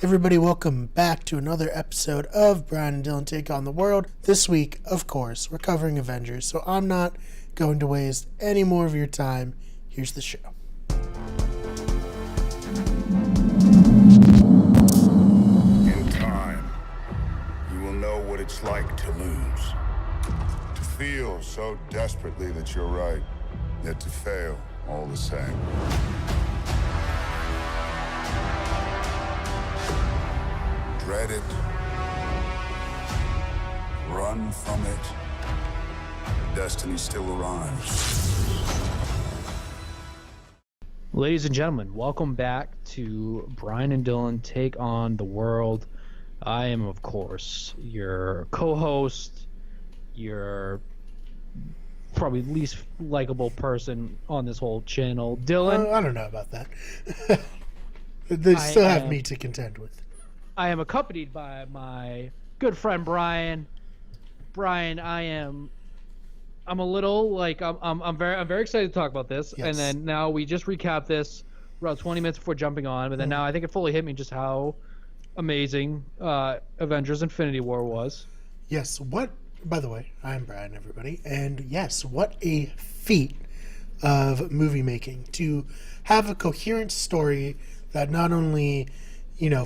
Everybody, welcome back to another episode of Brian and Dylan Take on the World. This week, of course, we're covering Avengers, so I'm not going to waste any more of your time. Here's the show. In time, you will know what it's like to lose. To feel so desperately that you're right, yet to fail all the same. Dread it. Run from it. Destiny still arrives. Ladies and gentlemen, welcome back to Brian and Dylan Take on the World. I am, of course, your co-host, your probably least likable person on this whole channel, Dylan. I don't know about that. They still have me to contend with. I am accompanied by my good friend Brian. Brian, I'm a little like I'm very excited to talk about this. Yes. And then now we just recapped this about 20 minutes before jumping on, but then now I think it fully hit me just how amazing Avengers Infinity War was. Yes, by the way, I'm Brian, everybody, and yes, what a feat of movie making to have a coherent story that not only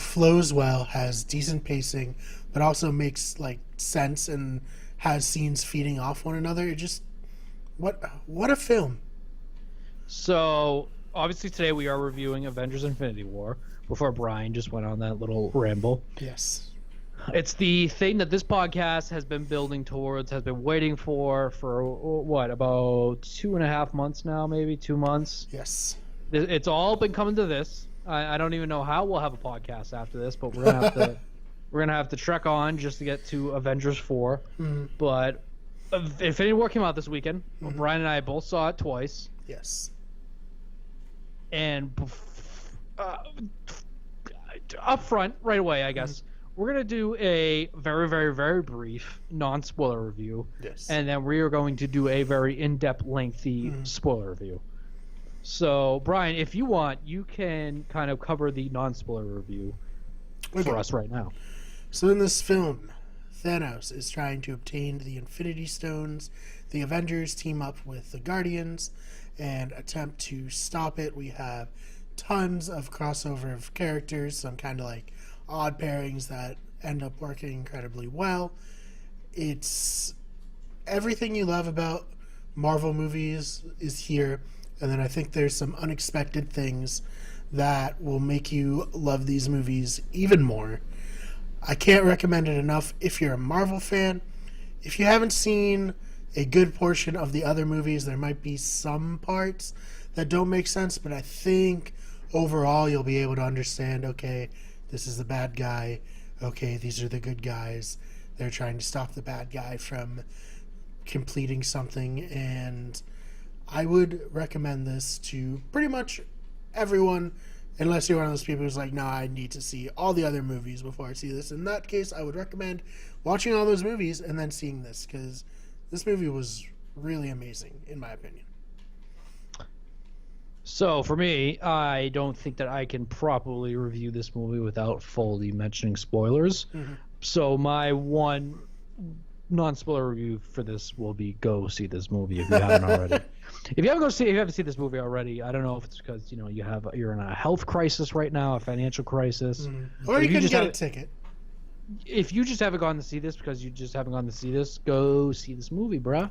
flows well, has decent pacing, but also makes sense and has scenes feeding off one another. It just what a film. So obviously today we are reviewing Avengers Infinity War before Brian just went on that little ramble. Yes. It's the thing that this podcast has been building towards, has been waiting for what, about 2.5 months now, maybe 2 months. Yes. It's all been coming to this. I don't even know how we'll have a podcast after this, but we're gonna have to trek on just to get to Avengers 4. Mm-hmm. But Infinity War came out this weekend. Mm-hmm. Brian and I both saw it twice. Yes. And up front, right away, I guess, we're gonna do a very, very, very brief non-spoiler review. Yes. And then we are going to do a very in-depth, lengthy spoiler review. So, Brian, if you want, you can kind of cover the non-spoiler review for us right now. So in this film, Thanos is trying to obtain the Infinity Stones. The Avengers team up with the Guardians and attempt to stop it. We have tons of crossover of characters, some kind of odd pairings that end up working incredibly well. It's everything you love about Marvel movies is here. And then I think there's some unexpected things that will make you love these movies even more. I can't recommend it enough if you're a Marvel fan. If you haven't seen a good portion of the other movies, there might be some parts that don't make sense, but I think overall you'll be able to understand, okay, this is the bad guy. Okay, these are the good guys. They're trying to stop the bad guy from completing something, and I would recommend this to pretty much everyone, unless you're one of those people who's like, no, I need to see all the other movies before I see this. In that case, I would recommend watching all those movies and then seeing this, because this movie was really amazing, in my opinion. So, for me, I don't think that I can properly review this movie without fully mentioning spoilers. Mm-hmm. So, my one non-spoiler review for this will be go see this movie if you haven't already. If you haven't seen this movie already, I don't know if it's because you're in a health crisis right now, a financial crisis, or you can get a ticket. If you just haven't gone to see this because you just haven't gone to see this, go see this movie, bruh,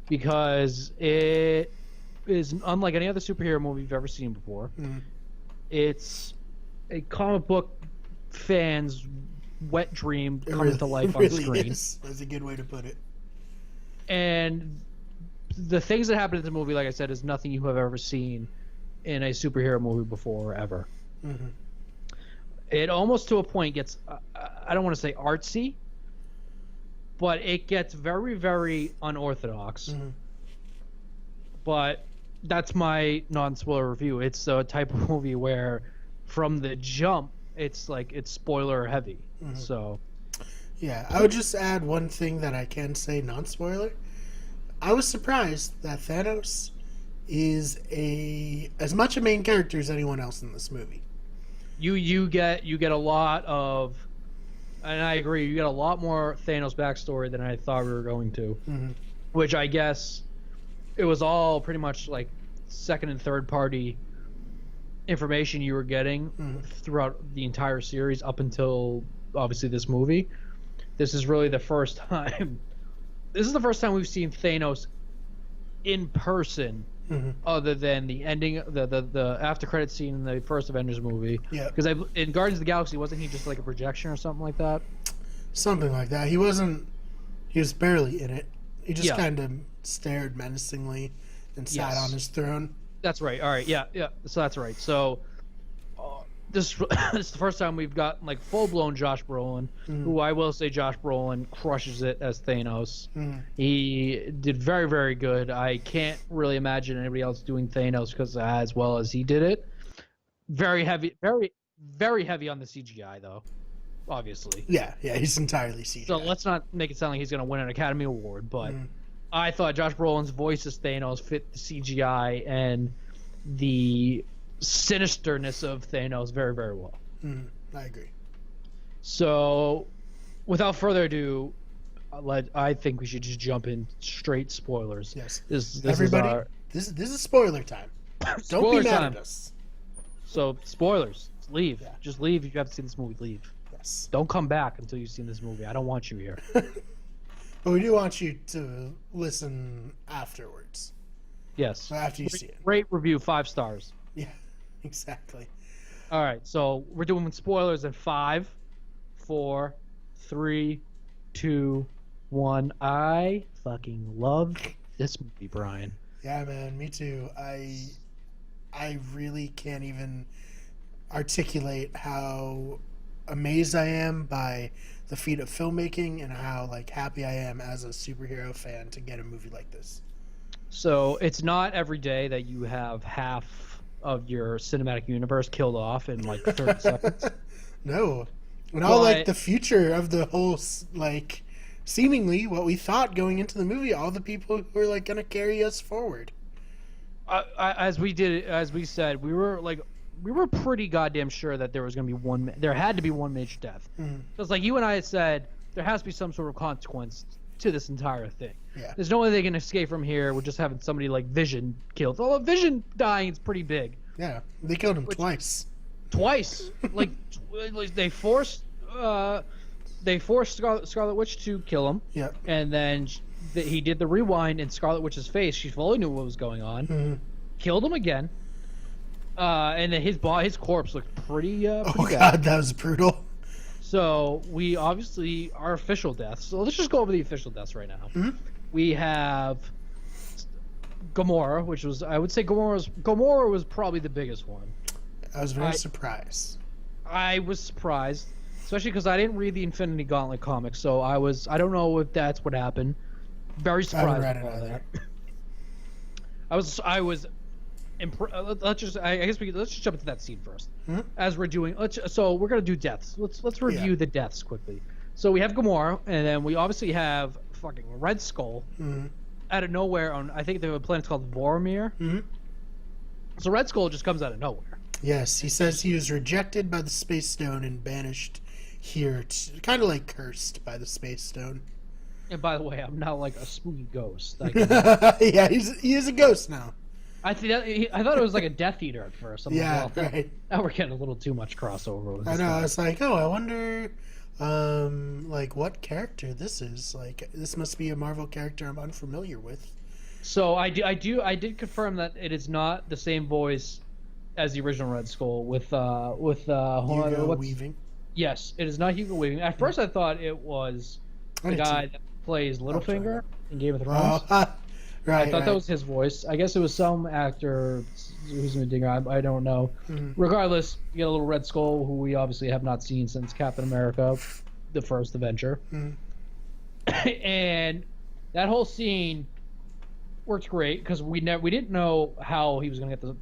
because it is unlike any other superhero movie you've ever seen before. It's a comic book fan's wet dream coming to life on screen. Is. That's a good way to put it. And the things that happen in the movie, like I said, is nothing you have ever seen in a superhero movie before, ever. Mm-hmm. It almost to a point gets, I don't want to say artsy, but it gets very, very unorthodox. Mm-hmm. But that's my non-spoiler review. It's a type of movie where from the jump, it's spoiler heavy. Mm-hmm. So yeah, I would just add one thing that I can say non-spoiler. I was surprised that Thanos is as much a main character as anyone else in this movie. You get a lot of, and I agree, you get a lot more Thanos backstory than I thought we were going to, which I guess it was all pretty much like second and third party information you were getting throughout the entire series up until obviously this movie. This is really the first time. This is the first time we've seen Thanos in person, other than the ending, the after credit scene in the first Avengers movie. Yeah. Because in Guardians of the Galaxy, wasn't he just like a projection or something like that? Something like that. He wasn't. He was barely in it. He just Yeah. kind of stared menacingly and sat on his throne. That's right. All right. Yeah. So that's right. So this is the first time we've got like full blown Josh Brolin, who I will say Josh Brolin crushes it as Thanos. He did very, very good. I can't really imagine anybody else doing Thanos because as well as he did it. Very heavy, very, very heavy on the CGI though. Obviously. Yeah, he's entirely CGI. So let's not make it sound like he's going to win an Academy Award, but I thought Josh Brolin's voice as Thanos fit the CGI and the sinisterness of Thanos very, very well. I agree. So, without further ado, I think we should just jump in straight spoilers. Yes. This Everybody, this is spoiler time. Don't Spoiler be mad time. at us. So, spoilers. Leave. Yeah. Just leave if you haven't seen this movie. Leave. Yes. Don't come back until you've seen this movie. I don't want you here. But we do want you to listen afterwards. Yes. After you see it. Rate, review, 5 stars. Yeah, exactly. All right, so we're doing spoilers in 5, 4, 3, 2, 1. I fucking love this movie, Brian. Yeah, man, me too. I really can't even articulate how amazed I am by the feat of filmmaking and how like happy I am as a superhero fan to get a movie like this. So it's not every day that you have half of your cinematic universe killed off in like 30 seconds. No. And all like the future of the whole, like, seemingly what we thought going into the movie, all the people who were like going to carry us forward. As we said, we were pretty goddamn sure that there was going to be there had to be one major death. So it's like you and I had said, there has to be some sort of consequence to this entire thing. Yeah. There's no way they can escape from here with just having somebody like Vision killed. Although Vision dying is pretty big. Yeah, they killed him twice. Like they forced Scarlet Witch to kill him. Yeah. And then he did the rewind in Scarlet Witch's face. She fully knew what was going on. Killed him again. And then his corpse looked pretty Oh bad. God, that was brutal. So we obviously our official deaths. So let's just go over the official deaths right now. We have Gamora, which was I would say Gamora was probably the biggest one. I was very surprised. I was surprised, especially because I didn't read the Infinity Gauntlet comics, so I don't know if that's what happened. Very surprised I haven't read it about either. that. I was. Let's just jump into that scene first. As we're doing, so we're gonna do deaths. Let's review the deaths quickly. So we have Gamora, and then we obviously have fucking Red Skull out of nowhere on I think the planet's called Vormir. So Red Skull just comes out of nowhere. Yes, he says he was rejected by the Space Stone and banished here, kind of like cursed by the Space Stone. And by the way, I'm now like a spooky ghost. Yeah, he is a ghost now. I thought it was like a Death Eater at first. Yeah, right. Now we're getting a little too much crossover with this I know. guy. I was like, oh, I wonder, like what character this is. Like, this must be a Marvel character I'm unfamiliar with. So I did confirm that it is not the same voice as the original Red Skull with Hugo Weaving. Yes, it is not Hugo Weaving. At first, I thought it was the guy that plays Littlefinger in Game of Thrones. Right. I thought that was his voice. I guess it was some actor who's a dinger. I don't know. Regardless, you get a little Red Skull, who we obviously have not seen since Captain America, the first Avenger. And that whole scene worked great because we didn't know how he was going to get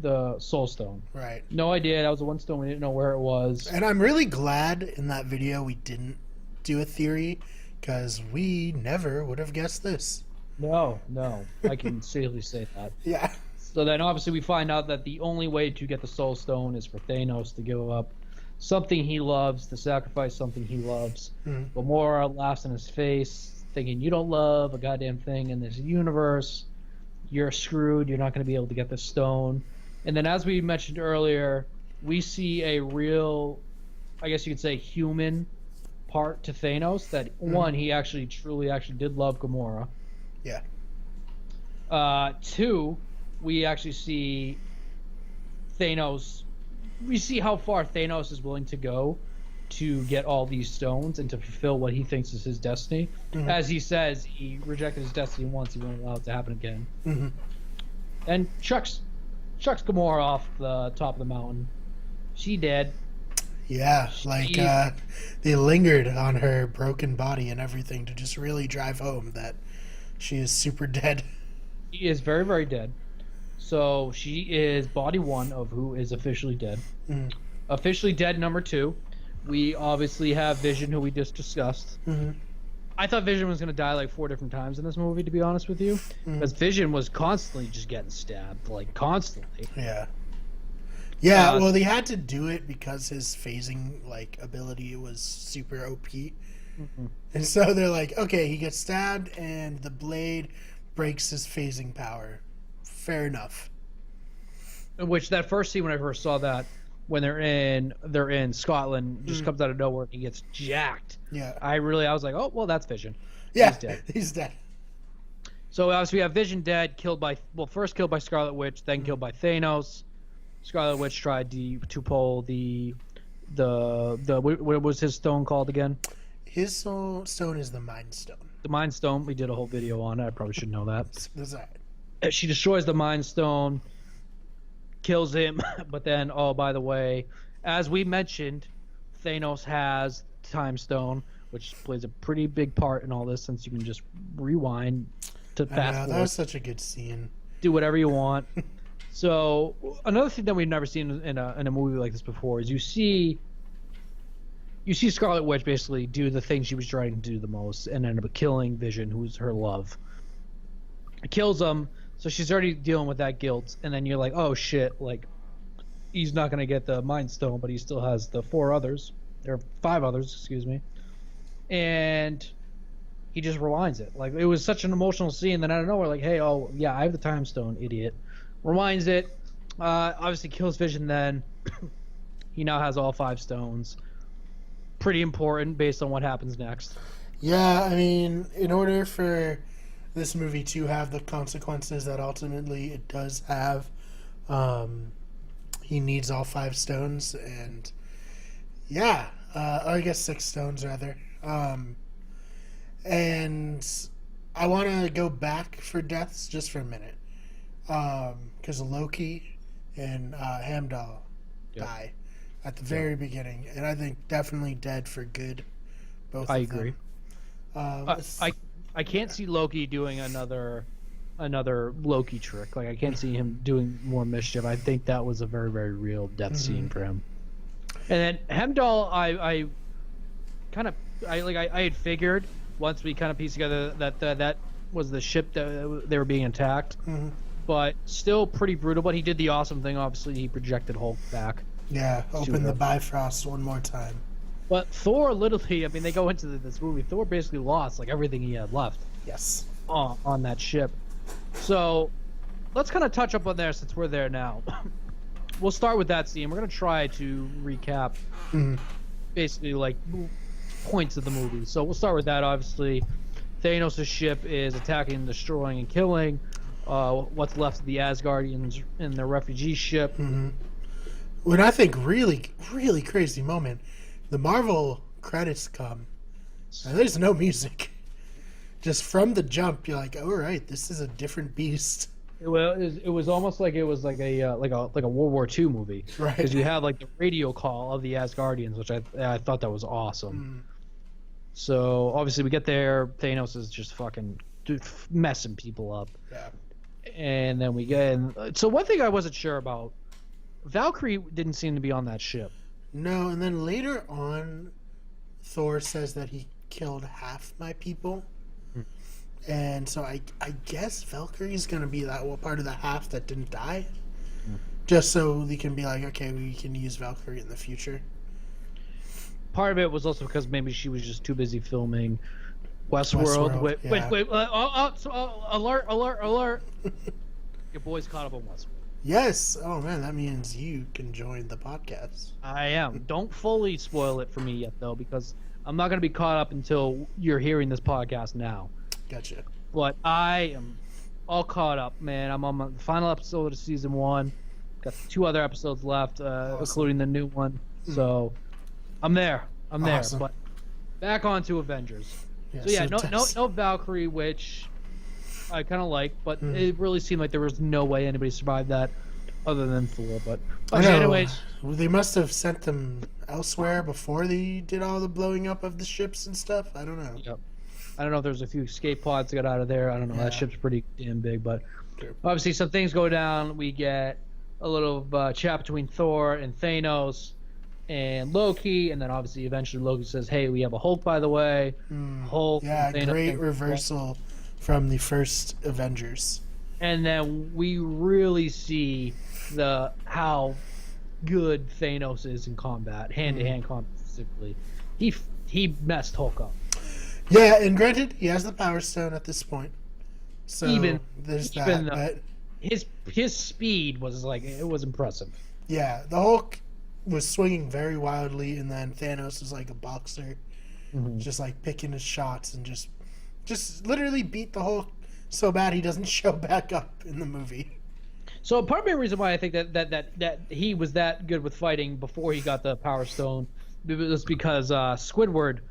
the Soul Stone. Right. No idea. That was the one stone we didn't know where it was. And I'm really glad in that video we didn't do a theory because we never would have guessed this. No, I can safely say that. Yeah. So then obviously we find out that the only way to get the Soul Stone is for Thanos to give up something he loves, to sacrifice something he loves. Gamora laughs in his face, thinking, you don't love a goddamn thing in this universe. You're screwed. You're not going to be able to get the stone. And then as we mentioned earlier, we see a real, I guess you could say, human part to Thanos. That, one, he actually truly did love Gamora. Yeah. Two, we actually see Thanos. We see how far Thanos is willing to go to get all these stones and to fulfill what he thinks is his destiny. As he says, he rejected his destiny once; he won't allow it to happen again. And chucks Gamora off the top of the mountain. She dead. Yeah, like they lingered on her broken body and everything to just really drive home that she is super dead. She is very, very dead. So she is body one of who is officially dead. Officially dead number two. We obviously have Vision, who we just discussed. I thought Vision was going to die like 4 different times in this movie, to be honest with you. Because Vision was constantly just getting stabbed, like constantly. Yeah. Yeah, well, they had to do it because his phasing like ability was super OP. And so they're like, okay, he gets stabbed and the blade breaks his phasing power. Fair enough. Which that first scene when I first saw that, when they're in Scotland, just comes out of nowhere and he gets jacked. Yeah. I was like, oh well, that's Vision. Yeah, He's dead. He's dead. So obviously we have Vision dead, first killed by Scarlet Witch, then killed by Thanos. Scarlet Witch tried to pull the what was his stone called again? His soul stone is the Mind Stone. The Mind Stone. We did a whole video on it. I probably should know that. That's all right. She destroys the Mind Stone, kills him, but then, oh, by the way, as we mentioned, Thanos has Time Stone, which plays a pretty big part in all this, since you can just rewind to fast forward. That was such a good scene. Do whatever you want. So another thing that we've never seen in a movie like this before is you see Scarlet Witch basically do the thing she was trying to do the most and end up killing Vision, who's her love. It kills him, so she's already dealing with that guilt, and then you're like, oh shit, like he's not gonna get the Mind Stone, but he still has the 5 others, excuse me, and he just rewinds it. Like, it was such an emotional scene. Then out of nowhere, like, hey, oh yeah, I have the Time Stone, idiot. Rewinds it, obviously kills Vision. Then he now has all 5 stones. Pretty important based on what happens next. Yeah, I mean, in order for this movie to have the consequences that ultimately it does have, he needs all 5 stones, and yeah, or I guess 6 stones rather. And I want to go back for deaths just for a minute, because Loki and Heimdall die at the very beginning, and I think definitely dead for good. Both. I agree. I can't see Loki doing another Loki trick. Like, I can't see him doing more mischief. I think that was a very, very real death scene for him. And then Heimdall, I had figured once we kind of pieced together that was the ship that they were being attacked. But still pretty brutal. But he did the awesome thing. Obviously, he projected Hulk back. Yeah, open the Bifrost one more time. But Thor, literally, I mean, they go into this movie. Thor basically lost like everything he had left. Yes. On that ship. So let's kind of touch up on there since we're there now. We'll start with that scene. We're gonna try to recap basically like points of the movie. So we'll start with that. Obviously, Thanos' ship is attacking, destroying, and killing what's left of the Asgardians in their refugee ship. When I think really, really crazy moment, the Marvel credits come, and there's no music. Just from the jump, you're like, "All right, this is a different beast." Well, it was almost like it was like a World War II movie, right? Because you have like the radio call of the Asgardians, which I thought that was awesome. So obviously we get there, Thanos is just fucking messing people up. Yeah. And then we get in. So one thing I wasn't sure about, Valkyrie didn't seem to be on that ship. No, and then later on, Thor says that he killed half my people. And so I guess Valkyrie's going to be that part of the half that didn't die. Just so they can be like, okay, we can use Valkyrie in the future. Part of it was also because maybe she was just too busy filming Westworld. Wait, alert. Your boy's caught up on Westworld. Yes. Oh, man, that means you can join the podcast. I am. Don't fully spoil it for me yet, though, because I'm not going to be caught up until you're hearing this podcast now. Gotcha. But I am all caught up, man. I'm on the final episode of season 1. Got 2 other episodes left, including the new one. So I'm there. Awesome. But back on to Avengers. No Valkyrie, which I kind of like, but it really seemed like there was no way anybody survived that other than Thor. But anyways, they must have sent them elsewhere before they did all the blowing up of the ships and stuff. I don't know. Yep. I don't know if there's a few escape pods that got out of there. I don't know. That ship's pretty damn big, but obviously some things go down. We get a little chat between Thor and Thanos and Loki, and then obviously eventually Loki says, "Hey, we have a Hulk, by the way." Hulk. Yeah, great reversal from the first Avengers. And then we really see how good Thanos is in combat, hand-to-hand combat specifically. He messed Hulk up. Yeah, and granted, he has the Power Stone at this point, so there's that. But his speed was it was impressive. Yeah, the Hulk was swinging very wildly, and then Thanos was like a boxer, just like picking his shots and just literally beat the Hulk so bad he doesn't show back up in the movie. So part of the reason why I think that he was that good with fighting before he got the Power Stone was because Squidward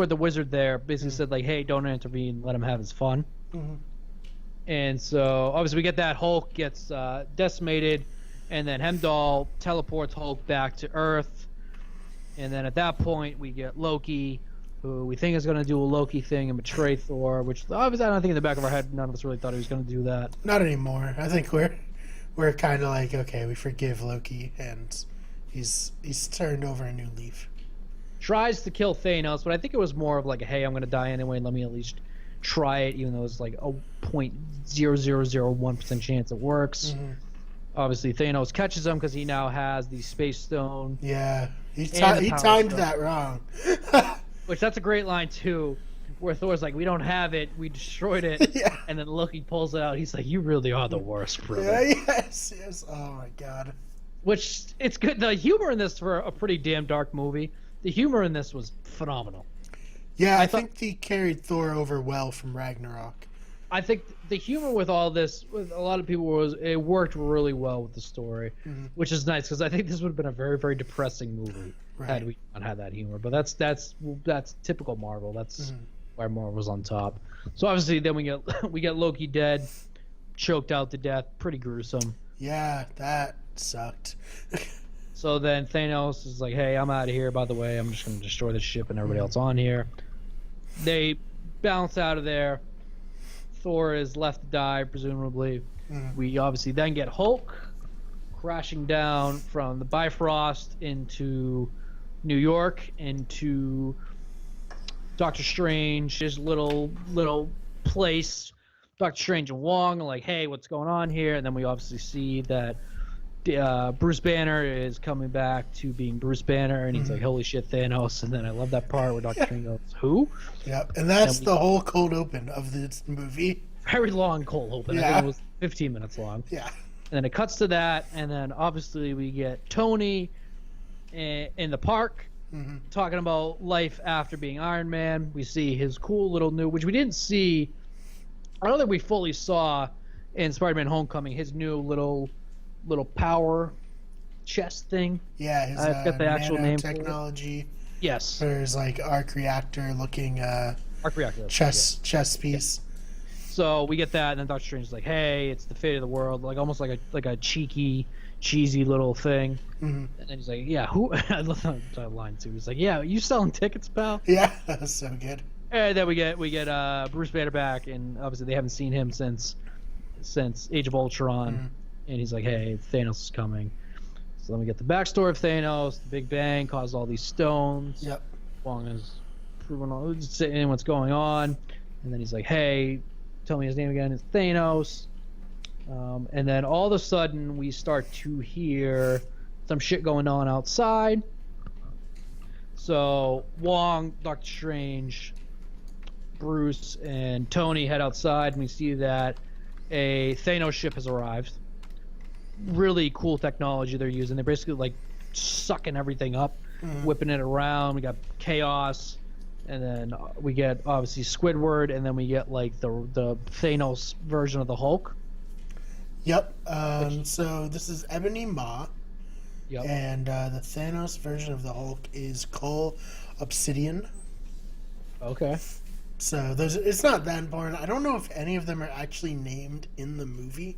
the wizard there basically said like, "Hey, don't intervene, let him have his fun." And so obviously we get that Hulk gets decimated, and then Heimdall teleports Hulk back to Earth, and then at that point we get Loki, who we think is going to do a Loki thing and betray Thor, which obviously I don't think in the back of our head none of us really thought he was going to do that. Not anymore. I think we're kind of like, okay, we forgive Loki, and he's turned over a new leaf. Tries to kill Thanos, but I think it was more of like, hey, I'm going to die anyway, let me at least try it, even though it's like a 0.0001% chance it works. Obviously, Thanos catches him because he now has the Space Stone. Yeah, he timed that wrong. Which that's a great line too, where Thor's like, "We don't have it, we destroyed it," and then Loki pulls it out. He's like, "You really are the worst, brother." Yeah, yes. Oh my god. Which it's good. The humor in this for a pretty damn dark movie. The humor in this was phenomenal. Yeah, I think they carried Thor over well from Ragnarok. I think the humor with all this, with a lot of people, it worked really well with the story, which is nice because I think this would have been a very, very depressing movie had we not had that humor. But that's typical Marvel. That's why Marvel's on top. So obviously, then we get Loki dead, choked out to death, pretty gruesome. Yeah, that sucked. So then Thanos is like, "Hey, I'm out of here. By the way, I'm just going to destroy the ship and everybody else on here." They bounce out of there. Thor is left to die, presumably. We obviously then get Hulk crashing down from the Bifrost into New York, into Doctor Strange, his little place. Doctor Strange and Wong are like, "Hey, what's going on here?" And then we obviously see that Bruce Banner is coming back to being Bruce Banner, and he's like, "Holy shit, Thanos!" And then I love that part where Doctor Strange goes, "Who?" Yep, and that's the whole cold open of this movie. Very long cold open. I think it was 15 minutes long. Yeah. And then it cuts to that, and then obviously we get Tony in the park talking about life after being Iron Man. We see his cool little new, which we didn't see. I don't think we fully saw in Spider-Man: Homecoming, his new little power chest thing. Yeah, his I've got the actual name technology. Yes. There's like arc reactor looking chess piece. So we get that, and then Doctor Strange is like, "Hey, it's the fate of the world," like almost like a cheesy little thing. And then he's like, "Yeah, who?" I love that line too. He's like, "Yeah, you selling tickets, pal?" Yeah, that's so good. And then we get Bruce Banner back, and obviously they haven't seen him since Age of Ultron. And he's like, "Hey, Thanos is coming." So then we get the backstory of Thanos. The Big Bang caused all these stones. Yep. Wong is proving saying what's going on. and then he's like, "Hey, tell me his name again." It's Thanos. And then all of a sudden, we start to hear some shit going on outside. So Wong, Doctor Strange, Bruce, and Tony head outside, and we see that a Thanos ship has arrived. Really cool technology they're using. They're basically like sucking everything up, whipping it around. We got chaos, and then we get obviously Squidward, and then we get like the Thanos version of the Hulk. Yep. So this is Ebony Maw. Yep. And the Thanos version of the Hulk is Cole Obsidian. Okay. So it's not that important. I don't know if any of them are actually named in the movie.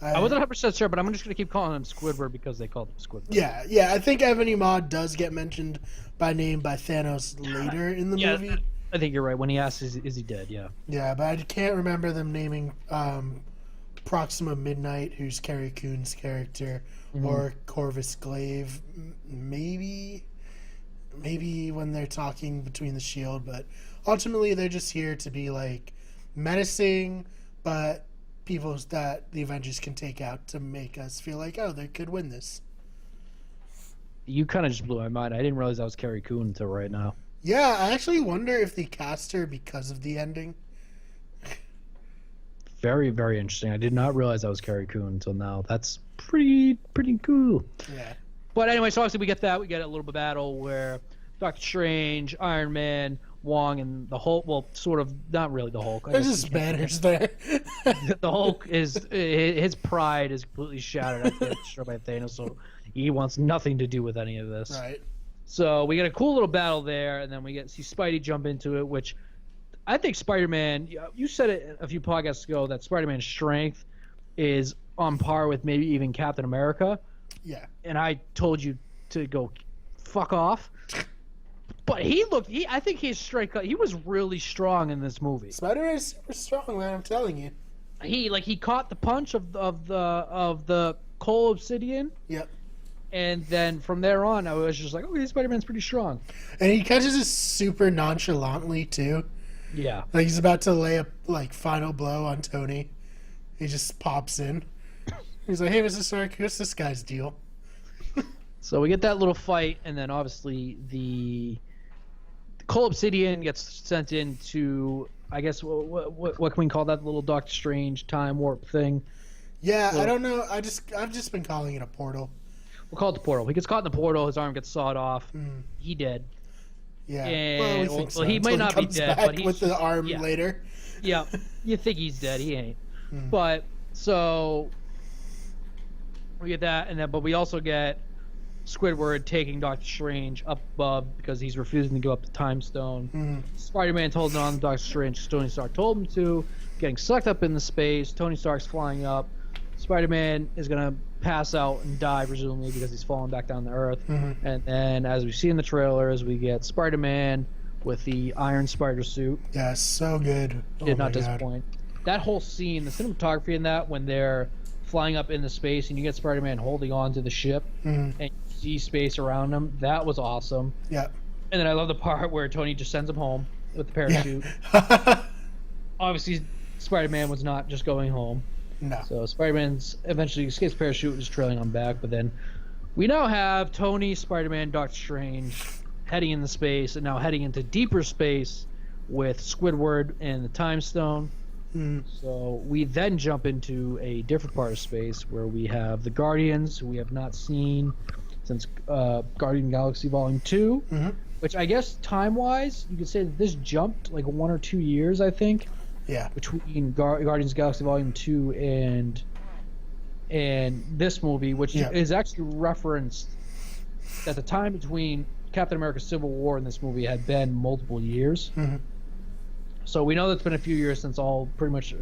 I wasn't 100% sure, but I'm just going to keep calling him Squidward because they called him Squidward. Yeah. I think Ebony Maw does get mentioned by name by Thanos later in the movie. I think you're right. When he asks, is he dead? Yeah. Yeah, but I can't remember them naming Proxima Midnight, who's Carrie Coon's character, or Corvus Glaive. Maybe when they're talking between the Shield, but ultimately they're just here to be like menacing, but people that the Avengers can take out to make us feel like, oh, they could win this. You kind of just blew my mind. I didn't realize that was Carrie Coon until right now. Yeah, I actually wonder if they cast her because of the ending. Very, very interesting. I did not realize that was Carrie Coon until now. That's pretty cool. Yeah. But anyway, so obviously we get that. We get a little bit of battle where Doctor Strange, Iron Man, Wong, and the Hulk. Well, sort of not really the Hulk. There's just banners there. The Hulk his pride is completely shattered after getting destroyed by Thanos, so he wants nothing to do with any of this. Right. So we get a cool little battle there, and then we see Spidey jump into it, which I think Spider-Man. You said it a few podcasts ago that Spider-Man's strength is on par with maybe even Captain America. Yeah. And I told you to go fuck off. But I think his strength, he was really strong in this movie. Spider-Man is super strong, man, I'm telling you. He caught the punch of the Cole Obsidian. Yep. And then from there on, I was just like, okay, Spider-Man's pretty strong. And he catches it super nonchalantly, too. Yeah. Like, he's about to lay a, final blow on Tony. He just pops in. He's like, hey, Mr. Stark, what's this guy's deal? So we get that little fight, and then obviously the Cole Obsidian gets sent into, I guess, what can we call that little Doctor Strange time warp thing? Yeah, I don't know. I've just been calling it a portal. We'll call it the portal. He gets caught in the portal. His arm gets sawed off. He dead. Yeah. And, well, so he might not be dead, but he's with the arm later. Yeah, you think he's dead? He ain't. But so we get that, but we also get Squidward taking Doctor Strange up above because he's refusing to go up the Time Stone. Spider-Man told on Doctor Strange. Tony Stark told him to. Getting sucked up into space. Tony Stark's flying up. Spider-Man is gonna pass out and die presumably because he's falling back down to Earth. And then, as we see in the trailers, we get Spider-Man with the Iron Spider suit. Yeah, so good. Did not disappoint. That whole scene, the cinematography in that, when they're flying up into space and you get Spider-Man holding on to the ship and you see space around him, that was awesome. Yeah. And then I love the part where Tony just sends him home with the parachute. Yeah. Obviously, Spider-Man was not just going home. No. So Spider-Man's eventually escapes parachute and is trailing on back, but then we now have Tony, Spider-Man, Doctor Strange heading into space and now heading into deeper space with Squidward and the Time Stone. So we then jump into a different part of space where we have the Guardians, who we have not seen since Guardian Galaxy Volume 2, which I guess time-wise, you could say that this jumped like 1 or 2 years, I think. Yeah. Between Guardians Galaxy Volume 2 and this movie, which is actually referenced that the time between Captain America Civil War and this movie had been multiple years. So we know that it's been a few years since pretty much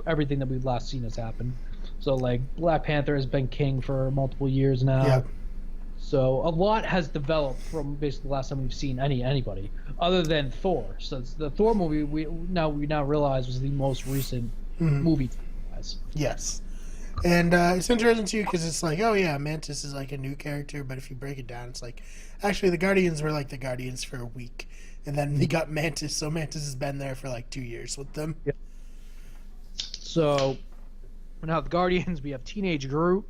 everything that we've last seen has happened. So like Black Panther has been king for multiple years now. Yeah. So a lot has developed from basically the last time we've seen anybody other than Thor. So it's the Thor movie we now realize was the most recent movie. Yes. And it's interesting too because it's like, oh yeah, Mantis is like a new character, but if you break it down, it's like actually the Guardians were like the Guardians for a week. And then they got Mantis, so Mantis has been there for like 2 years with them. Yeah. So now the Guardians, we have teenage Groot,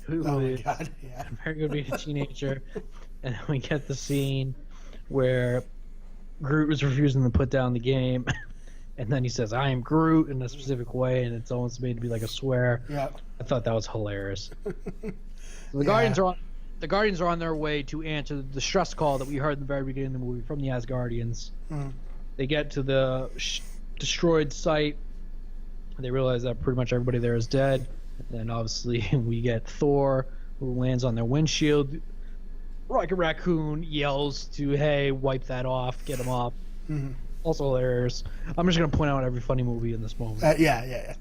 who is very good being a teenager, and then we get the scene where Groot was refusing to put down the game, and then he says, "I am Groot" in a specific way, and it's almost made to be like a swear. Yeah, I thought that was hilarious. So the Guardians are on their way to answer the stress call that we heard in the very beginning of the movie from the Asgardians. They get to the destroyed site. They realize that pretty much everybody there is dead. And then obviously we get Thor, who lands on their windshield. Rocket Raccoon yells to, "Hey, wipe that off, get him off." Also hilarious. I'm just going to point out every funny movie in this moment. Yeah.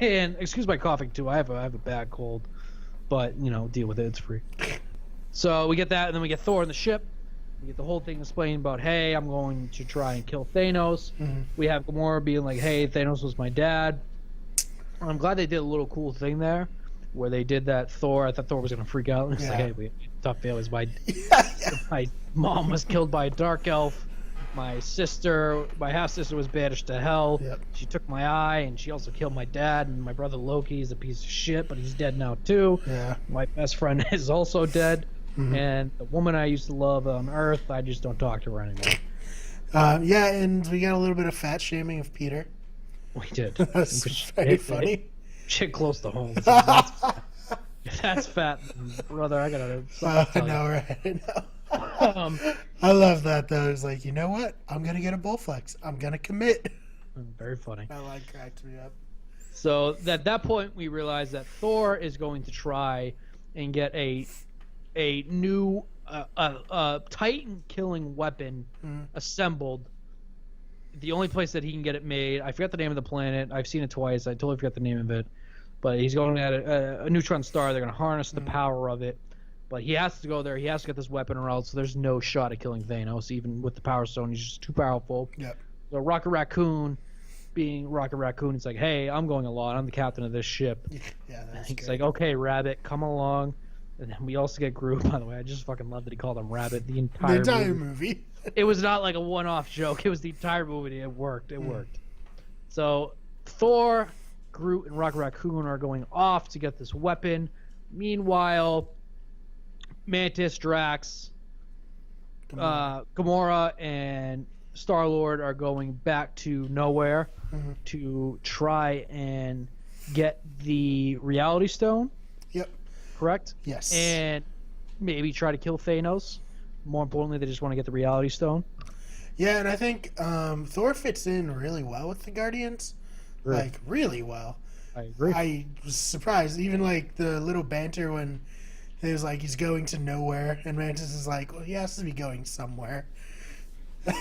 And excuse my coughing too. I have a bad cold, but deal with it. It's free. So we get that, and then we get Thor on the ship. We get the whole thing explained about, "Hey, I'm going to try and kill Thanos." We have Gamora being like, "Hey, Thanos was my dad." I'm glad they did a little cool thing there, where they did that. I thought Thor was gonna freak out. It's like, "Hey, tough feelings. My mom was killed by a dark elf. My half sister was banished to hell. Yep. She took my eye, and she also killed my dad. And my brother Loki is a piece of shit, but he's dead now too. Yeah. My best friend is also dead. And the woman I used to love on Earth, I just don't talk to her anymore." And we got a little bit of fat shaming of Peter. We did. That's very funny. Shit close to home. If that's fat, brother, I gotta. I know, right? I know. I love that though. It's like, you know what? I'm gonna get a Bowflex. I'm gonna commit. Very funny. Cracked me up. So at that point, we realize that Thor is going to try and get a new Titan killing weapon assembled. The only place that he can get it made, I forgot the name of the planet. I've seen it twice. I totally forgot the name of it. But he's going at a neutron star. They're going to harness the power of it. But he has to go there. He has to get this weapon, or else there's no shot at killing Thanos. Even with the Power Stone, he's just too powerful. Yep. So Rocket Raccoon, being Rocket Raccoon, it's like, "Hey, I'm going along. I'm the captain of this ship." Yeah, that's He's good. like, "Okay, Rabbit, come along." And then we also get Groot, by the way. I just fucking love that he called him Rabbit the entire movie. It was not like a one-off joke. It was the entire movie. It worked. It worked. So Thor, Groot, and Rocket Raccoon are going off to get this weapon. Meanwhile, Mantis, Drax, Gamora, and Star-Lord are going back to nowhere to try and get the Reality Stone. Yep. Correct? Yes. And maybe try to kill Thanos. More importantly, they just want to get the Reality Stone. Yeah, and I think Thor fits in really well with the Guardians. Right. Like, really well. I agree. I was surprised. Even, like, the little banter when it was like he's going to nowhere, and Mantis is like, "Well, he has to be going somewhere."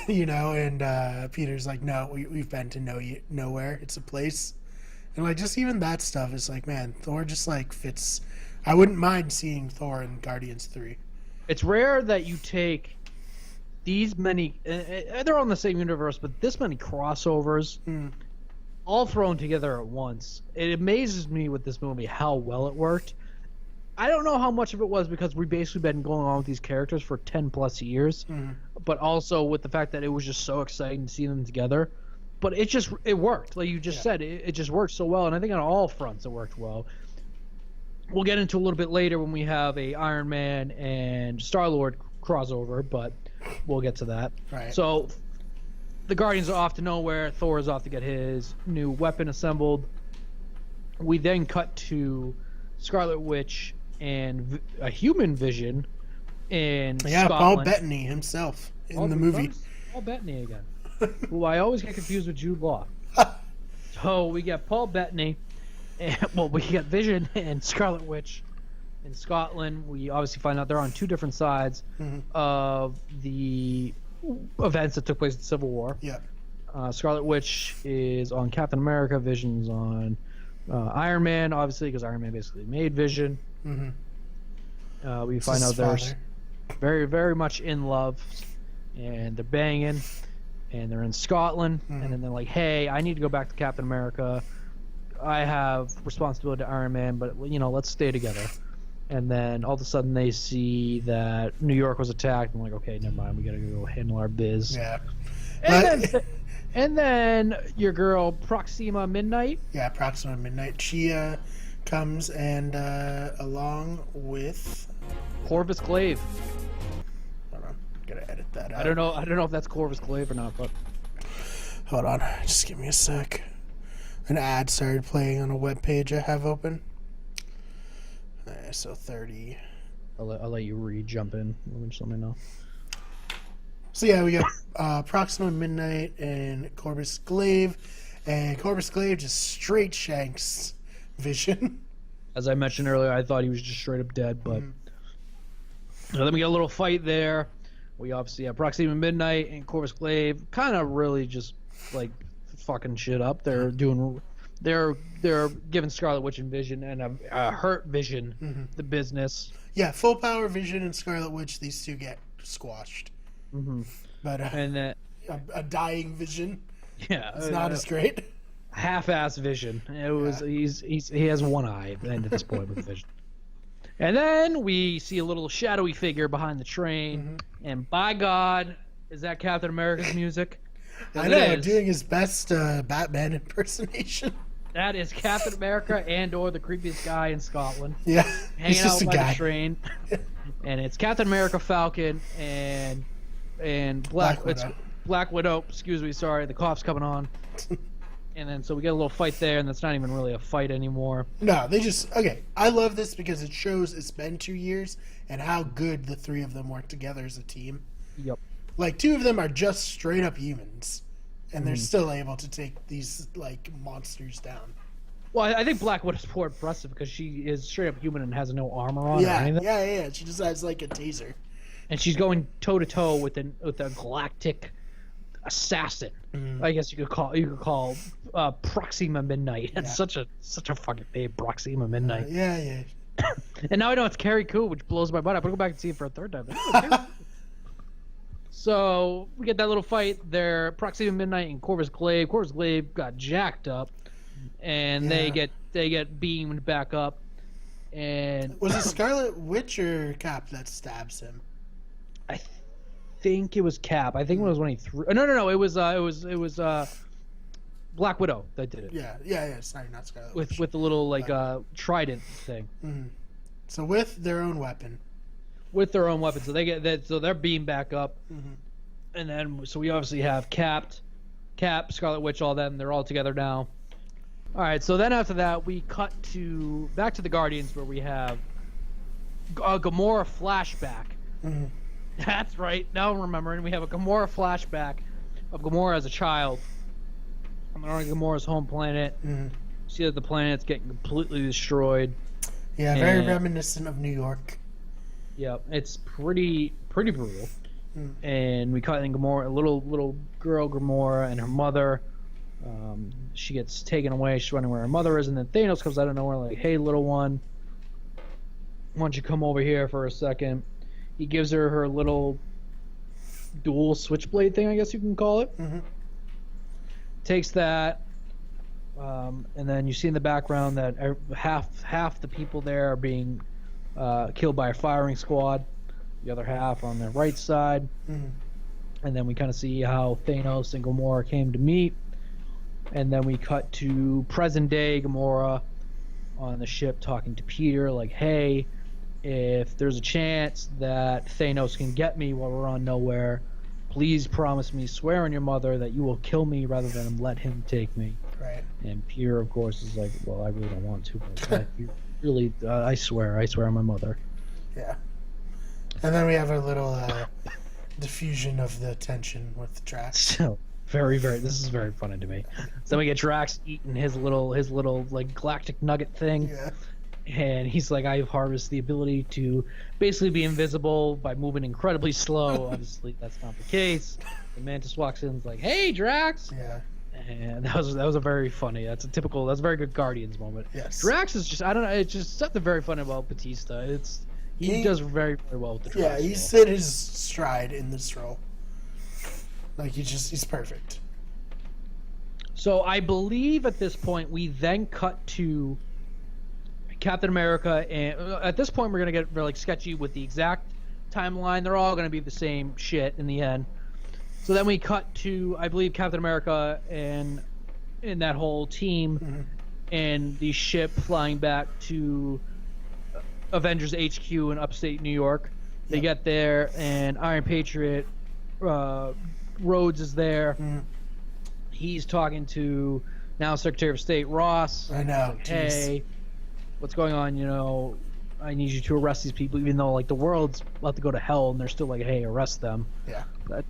And Peter's like, "No, we've been to nowhere. It's a place." And, like, just even that stuff is like, man, Thor just, like, fits. I wouldn't mind seeing Thor in Guardians 3. It's rare that you take these many. They're all in the same universe, but this many crossovers, all thrown together at once. It amazes me with this movie how well it worked. I don't know how much of it was because we've basically been going on with these characters for 10 plus years, but also with the fact that it was just so exciting to see them together. But it worked. Like you just said, it just worked so well, and I think on all fronts it worked well. We'll get into a little bit later when we have a Iron Man and Star-Lord crossover, but we'll get to that. Right. So the Guardians are off to nowhere. Thor is off to get his new weapon assembled. We then cut to Scarlet Witch and a human Vision in Scotland. Paul Bettany himself in the movie. Paul Bettany again. Who I always get confused with Jude Law. So we get Paul Bettany. We get Vision and Scarlet Witch in Scotland. We obviously find out they're on two different sides of the events that took place in the Civil War. Yeah. Scarlet Witch is on Captain America. Vision's on Iron Man, obviously, because Iron Man basically made Vision. We find out they're very, very much in love, and they're banging, and they're in Scotland, and then they're like, "Hey, I need to go back to Captain America. I have responsibility to Iron Man, but let's stay together." And then all of a sudden they see that New York was attacked. I'm like, okay, never mind. We gotta go handle our biz. Yeah. And then your girl Proxima Midnight. Yeah, Proxima Midnight. She comes and along with Corvus Glaive. Hold on, gotta edit that out. I don't know if that's Corvus Glaive or not, but Hold on, just give me a sec. An ad started playing on a web page I have open. So 30. I'll let you jump in. Just let me know. So yeah, we got Proxima Midnight and Corvus Glaive, and Corvus Glaive just straight shanks Vision. As I mentioned earlier, I thought he was just straight up dead, but then we get a little fight there. We obviously have Proxima Midnight and Corvus Glaive kind of really just like fucking shit up. They're giving Scarlet Witch and Vision and a hurt Vision the business. Yeah, full power Vision and Scarlet Witch. These two get squashed. But And a dying Vision. yeah, It's not as great. half-ass Vision. It was he has one eye at this point with Vision. And then we see a little shadowy figure behind the train, and by God, is that Captain America's music? I know, doing his best Batman impersonation. That is Captain America or the creepiest guy in Scotland. Yeah, Hanging he's just out a by guy. the train. And it's Captain America, Falcon, and Black Widow. Excuse me, sorry, the cough's coming on. And then so we get a little fight there, and that's not even really a fight anymore. No, I love this because it shows it's been 2 years and how good the three of them work together as a team. Yep. Like, two of them are just straight up humans, and they're still able to take these like monsters down. Well, I think Black Widow's more impressive because she is straight up human and has no armor on or Yeah, anything. yeah. She just has like a taser. And she's going toe to toe with a galactic assassin. I guess you could call Proxima Midnight. That's such a fucking name, Proxima Midnight. Yeah. And now I know it's Carrie Coon, which blows my mind. I'm gonna go back and see it for a third time. So we get that little fight there. Proxima Midnight and Corvus Glaive. Corvus Glaive got jacked up, and they get beamed back up. And Was it Scarlet Witch or Cap that stabs him? I think it was Cap. I think it was when he threw. No. It was Black Widow that did it. Yeah. Sorry, not Scarlet Witch. With the little like trident thing. So with their own weapon. With their own weapon, so they get that. So they're beamed back up, and then so we obviously have Cap, Scarlet Witch, all them. They're all together now. All right. So then after that, we cut back to the Guardians, where we have a Gamora flashback. That's right. Now I'm remembering. We have a Gamora flashback of Gamora as a child. On Gamora's home planet. See that the planet's getting completely destroyed. Yeah, very reminiscent of New York. Yeah, it's pretty brutal. And we cut in Gamora, a little girl Gamora and her mother. She gets taken away. She's running where her mother is, and then Thanos comes out of nowhere like, "Hey, little one, why don't you come over here for a second?" He gives her little dual switchblade thing, I guess you can call it. Takes that, and then you see in the background that half the people there are being killed by a firing squad, the other half on the right side. And then we kind of see how Thanos and Gamora came to meet, and then we cut to present day Gamora on the ship talking to Peter like, "Hey, if there's a chance that Thanos can get me while we're on Nowhere, please promise me, swear on your mother, that you will kill me rather than let him take me." Right. And Peter, of course, is like, "Well, I really don't want to, but really, I swear on my mother." Yeah. And then we have a little diffusion of the tension with Drax. So this is very funny to me. So we get Drax eating his little like galactic nugget thing. Yeah. And he's like, "I've harvested the ability to basically be invisible by moving incredibly slow." Obviously, that's not the case. The Mantis walks in and is like, "Hey, Drax." Yeah. And that was a very funny. That's a very good Guardians moment. Yes. Drax is just, I don't know, it's just something very funny about Batista. He does very, very well with the Drax. Yeah, he's hit his stride in this role. Like he's perfect. So I believe at this point we then cut to, I Captain America, and at this point we're gonna get really sketchy with the exact timeline. They're all gonna be the same shit in the end. So then we cut to, I believe, Captain America and that whole team and the ship flying back to Avengers HQ in upstate New York. They get there, and Iron Patriot, Rhodes is there. He's talking to now Secretary of State Ross. I know. Like, hey, what's going on? You know, I need you to arrest these people, even though like the world's about to go to hell, and they're still like, hey, arrest them. Yeah.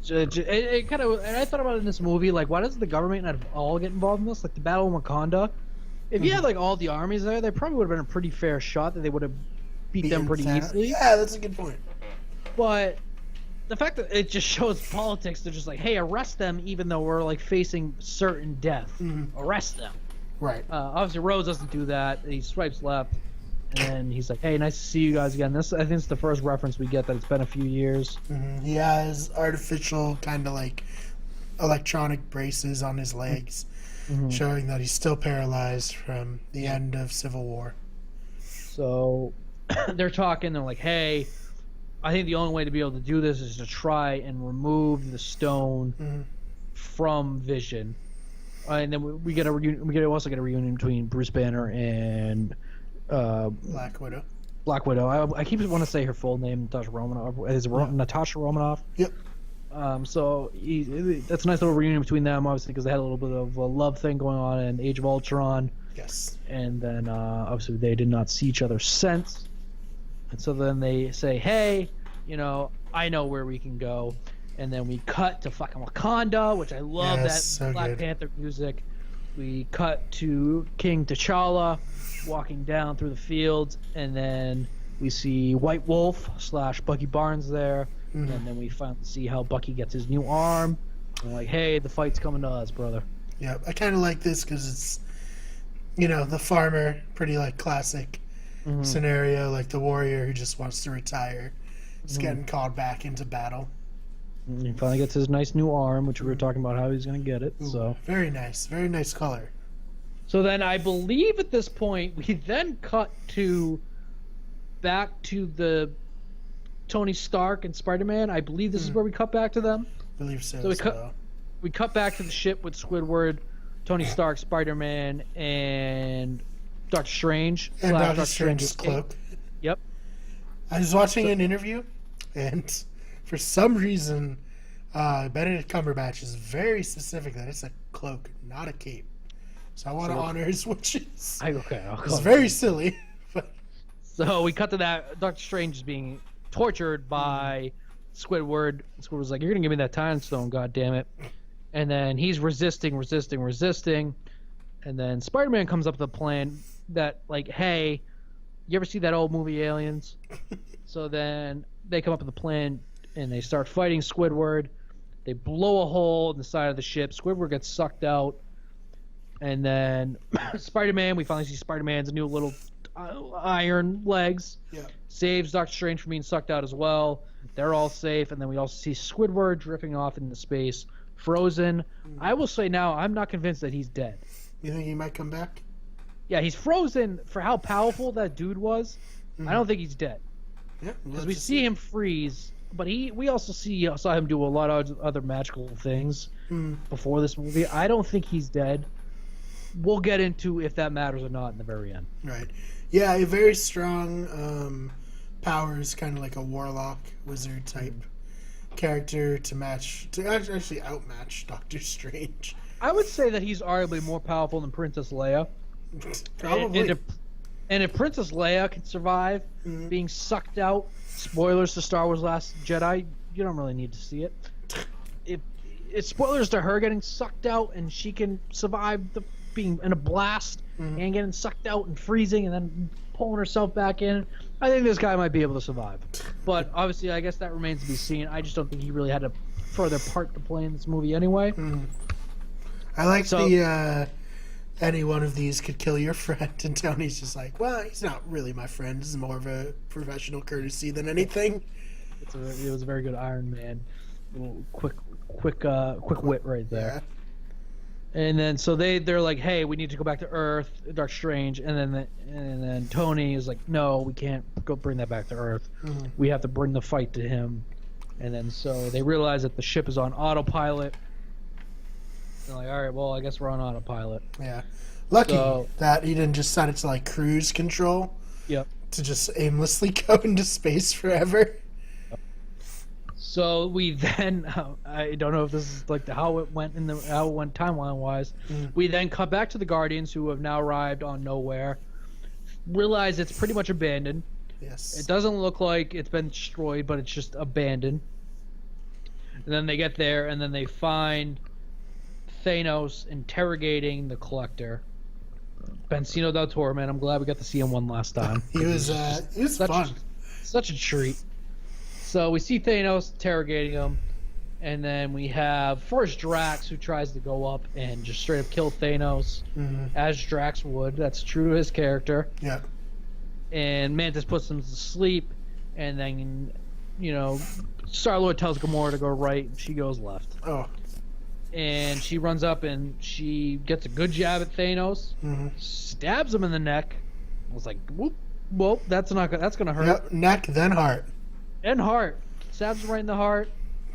It kind of, and I thought about it in this movie, like, why does the government not all get involved in this? Like the Battle of Wakanda. If you had like all the armies there, they probably would have been a pretty fair shot that they would have beat them pretty easily. Yeah, that's a good point. But the fact that it just shows politics, they're just like, hey, arrest them, even though we're like facing certain death. Arrest them. Right. Obviously, Rhodes doesn't do that. He swipes left, and then he's like, hey, nice to see you guys again. This, I think, is the first reference we get that it's been a few years. He has artificial kind of like electronic braces on his legs, showing that he's still paralyzed from the end of Civil War. So they're talking. They're like, hey, I think the only way to be able to do this is to try and remove the stone from Vision. And then we get a reunion. We also get a reunion between Bruce Banner and Black Widow. Black Widow. I keep wanting to say her full name, Natasha Romanoff. Is it Natasha Romanoff? Yep. So that's a nice little reunion between them, obviously, because they had a little bit of a love thing going on in Age of Ultron. Yes. And then obviously they did not see each other since. And so then they say, hey, you know, I know where we can go. And then we cut to fucking Wakanda, which I love that so Black good. Panther music. We cut to King T'Challa walking down through the fields, and then we see White Wolf / Bucky Barnes there. And then we finally see how Bucky gets his new arm. And we're like, hey, the fight's coming to us, brother. Yeah, I kind of like this because it's, you know, the farmer, pretty like classic scenario, like the warrior who just wants to retire. He's getting called back into battle. And he finally gets his nice new arm, which we were talking about how he's going to get it. Ooh, So very nice color. So then I believe at this point we then cut to back to the Tony Stark and Spider-Man. I believe this is where we cut back to them. I believe so. So we cut back to the ship with Squidward, Tony Stark, Spider-Man, and Doctor Strange. And Doctor Strange's cloak. Yep. I was watching an interview, and for some reason, Benedict Cumberbatch is very specific that it's a cloak, not a cape. So I want to honor his wishes. It's very silly. But So we cut to that. Doctor Strange is being tortured by Squidward. Squidward's like, you're going to give me that time stone, goddammit. And then he's resisting. And then Spider-Man comes up with a plan that, like, hey, you ever see that old movie Aliens? So then they come up with a plan, and they start fighting Squidward. They blow a hole in the side of the ship. Squidward gets sucked out. And then Spider-Man, we finally see Spider-Man's new little iron legs. yeah, Saves Doctor Strange from being sucked out as well. They're all safe. And then we also see Squidward drifting off into space, frozen. I will say now, I'm not convinced that he's dead. you think he might come back? Yeah, he's frozen for how powerful that dude was. I don't think he's dead. Yeah, Because we see him freeze, but we also saw him do a lot of other magical things before this movie. I don't think he's dead. We'll get into if that matters or not in the very end. Right. Yeah, a very strong powers, kind of like a warlock wizard type character to actually outmatch Doctor Strange. I would say that he's arguably more powerful than Princess Leia. Probably. And if Princess Leia can survive being sucked out, spoilers to Star Wars Last Jedi, you don't really need to see it. If spoilers to her getting sucked out and she can survive being in a blast and getting sucked out and freezing and then pulling herself back in, I think this guy might be able to survive. But obviously, I guess that remains to be seen. I just don't think he really had a further part to play in this movie anyway. I like any one of these could kill your friend, and Tony's just like, well, he's not really my friend. This is more of a professional courtesy than anything. It was a very good Iron Man, little quick wit right there. And then so they're like, hey, we need to go back to Earth, Dark Strange, and then Tony is like, no, we can't go bring that back to Earth. Mm-hmm. We have to bring the fight to him. And then so they realize that the ship is on autopilot. They're like, all right, well, I guess we're on autopilot. Yeah. Lucky that he didn't just set it to like cruise control. Yep. To just aimlessly go into space forever. So we then, I don't know if this is like how it went timeline wise. We then cut back to the Guardians, who have now arrived on Nowhere. Realize it's pretty much abandoned. Yes. It doesn't look like it's been destroyed, but it's just abandoned. And then they get there, and then they find Thanos interrogating the Collector. Benzino del Toro, man, I'm glad we got to see him one last time. he was fun. Such a treat. So we see Thanos interrogating him, and then we have first Drax, who tries to go up and just straight up kill Thanos, as Drax would. That's true to his character. Yeah. And Mantis puts him to sleep, and then, Star-Lord tells Gamora to go right, and she goes left. Oh. And she runs up and she gets a good jab at Thanos, stabs him in the neck. I was like, whoop, that's gonna hurt. Yep, neck then heart. And heart. Stabs him right in the heart.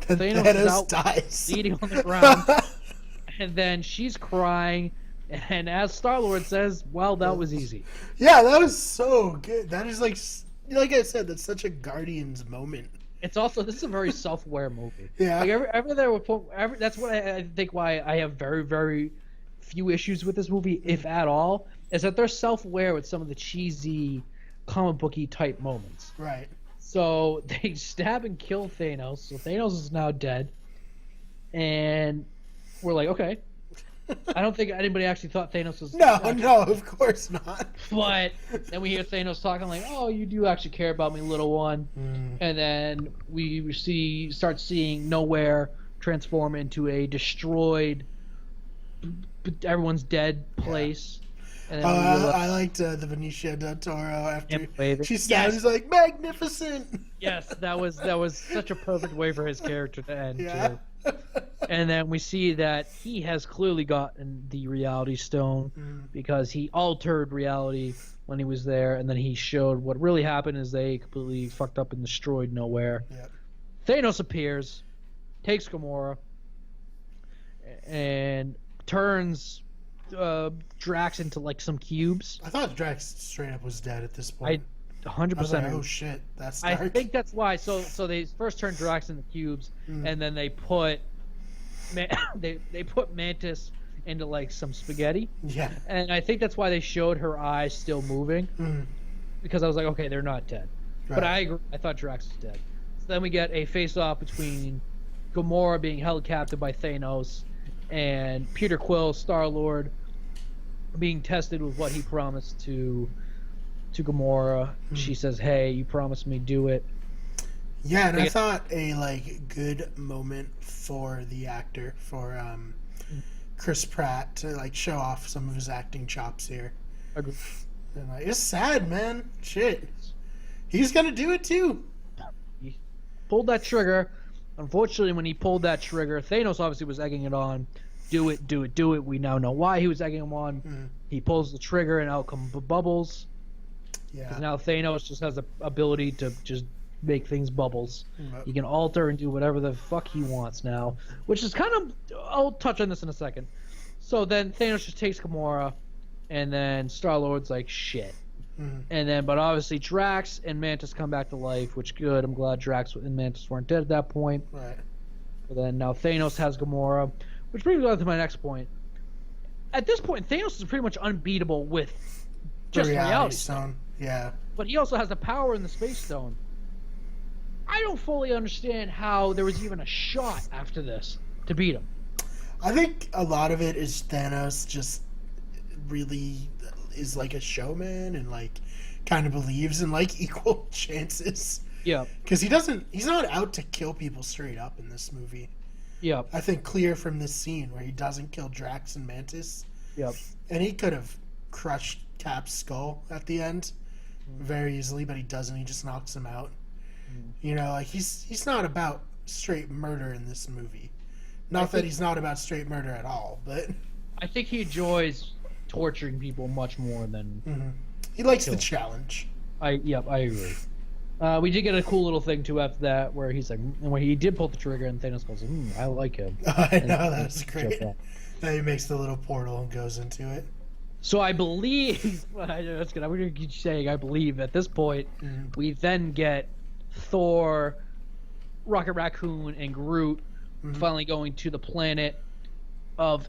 Then Thanos is out dies. bleeding on the ground. And then she's crying, and as Star-Lord says, well, that was easy. Yeah, that was so good. That is like I said, that's such a Guardians moment. It's also, this is a very self-aware movie. Yeah. Like that's what I think why I have very, very few issues with this movie, if at all, is that they're self-aware with some of the cheesy, comic booky type moments. Right. So they stab and kill Thanos. So Thanos is now dead. And we're like, okay. I don't think anybody actually thought Thanos was... No, of course not. But then we hear Thanos talking like, oh, you do actually care about me, little one. And then we start seeing Nowhere transform into a destroyed, everyone's dead place. Yeah. And then I liked the Benicio del Toro after she sounds yes. magnificent. Yes, that was such a perfect way for his character to end. Yeah. Too. And then we see that he has clearly gotten the Reality Stone because he altered reality when he was there, and then he showed what really happened is they completely fucked up and destroyed Nowhere. Yep. Thanos appears, takes Gamora, and turns Drax into like some cubes. I thought Drax straight up was dead at this point. 100%. Like, oh shit, that's dark. I think that's why. So they first turned Drax into cubes, and then they put they put Mantis into like some spaghetti. Yeah. And I think that's why they showed her eyes still moving, because I was like, okay, they're not dead. Right. But I agree. I thought Drax was dead. So then we get a face-off between Gamora being held captive by Thanos and Peter Quill, Star-Lord, being tested with what he promised to Gamora. She says, hey, you promised me, do it. Yeah, and I thought a good moment for the actor, for Chris Pratt, to show off some of his acting chops here. Agreed. And it's sad, man. Shit. He's gonna do it too. He pulled that trigger. Unfortunately, when he pulled that trigger, Thanos obviously was egging it on. Do it, do it, do it. We now know why he was egging him on. He pulls the trigger and out come bubbles. Yeah. Because now Thanos just has the ability to just make things bubbles. He can alter and do whatever the fuck he wants now, which is kind of... I'll touch on this in a second. So then Thanos just takes Gamora, and then Star-Lord's like, shit. And then, but obviously Drax and Mantis come back to life, which good. I'm glad Drax and Mantis weren't dead at that point. Right. But then now Thanos has Gamora, which brings me on to my next point. At this point, Thanos is pretty much unbeatable with just the reality stone. Yeah. But he also has the power in the Space Stone. I don't fully understand how there was even a shot after this to beat him. I think a lot of it is Thanos just really is like a showman and kind of believes in equal chances. Yeah. Because he's not out to kill people straight up in this movie. Yeah. I think clear from this scene where he doesn't kill Drax and Mantis. Yep. And he could have crushed Cap's skull at the end very easily, but he doesn't. He just knocks him out. He's not about straight murder in this movie. Not that he's not about straight murder at all, but I think he enjoys torturing people much more than. Mm-hmm. He likes the Sure. challenge. I agree. We did get a cool little thing too after that, where he's like, and when he did pull the trigger, and Thanos goes, "I like him." I And know, that's great. jump out. Then he makes the little portal and goes into it. So I believe that's good. I'm gonna keep saying I believe at this point we then get Thor, Rocket Raccoon, and Groot finally going to the planet of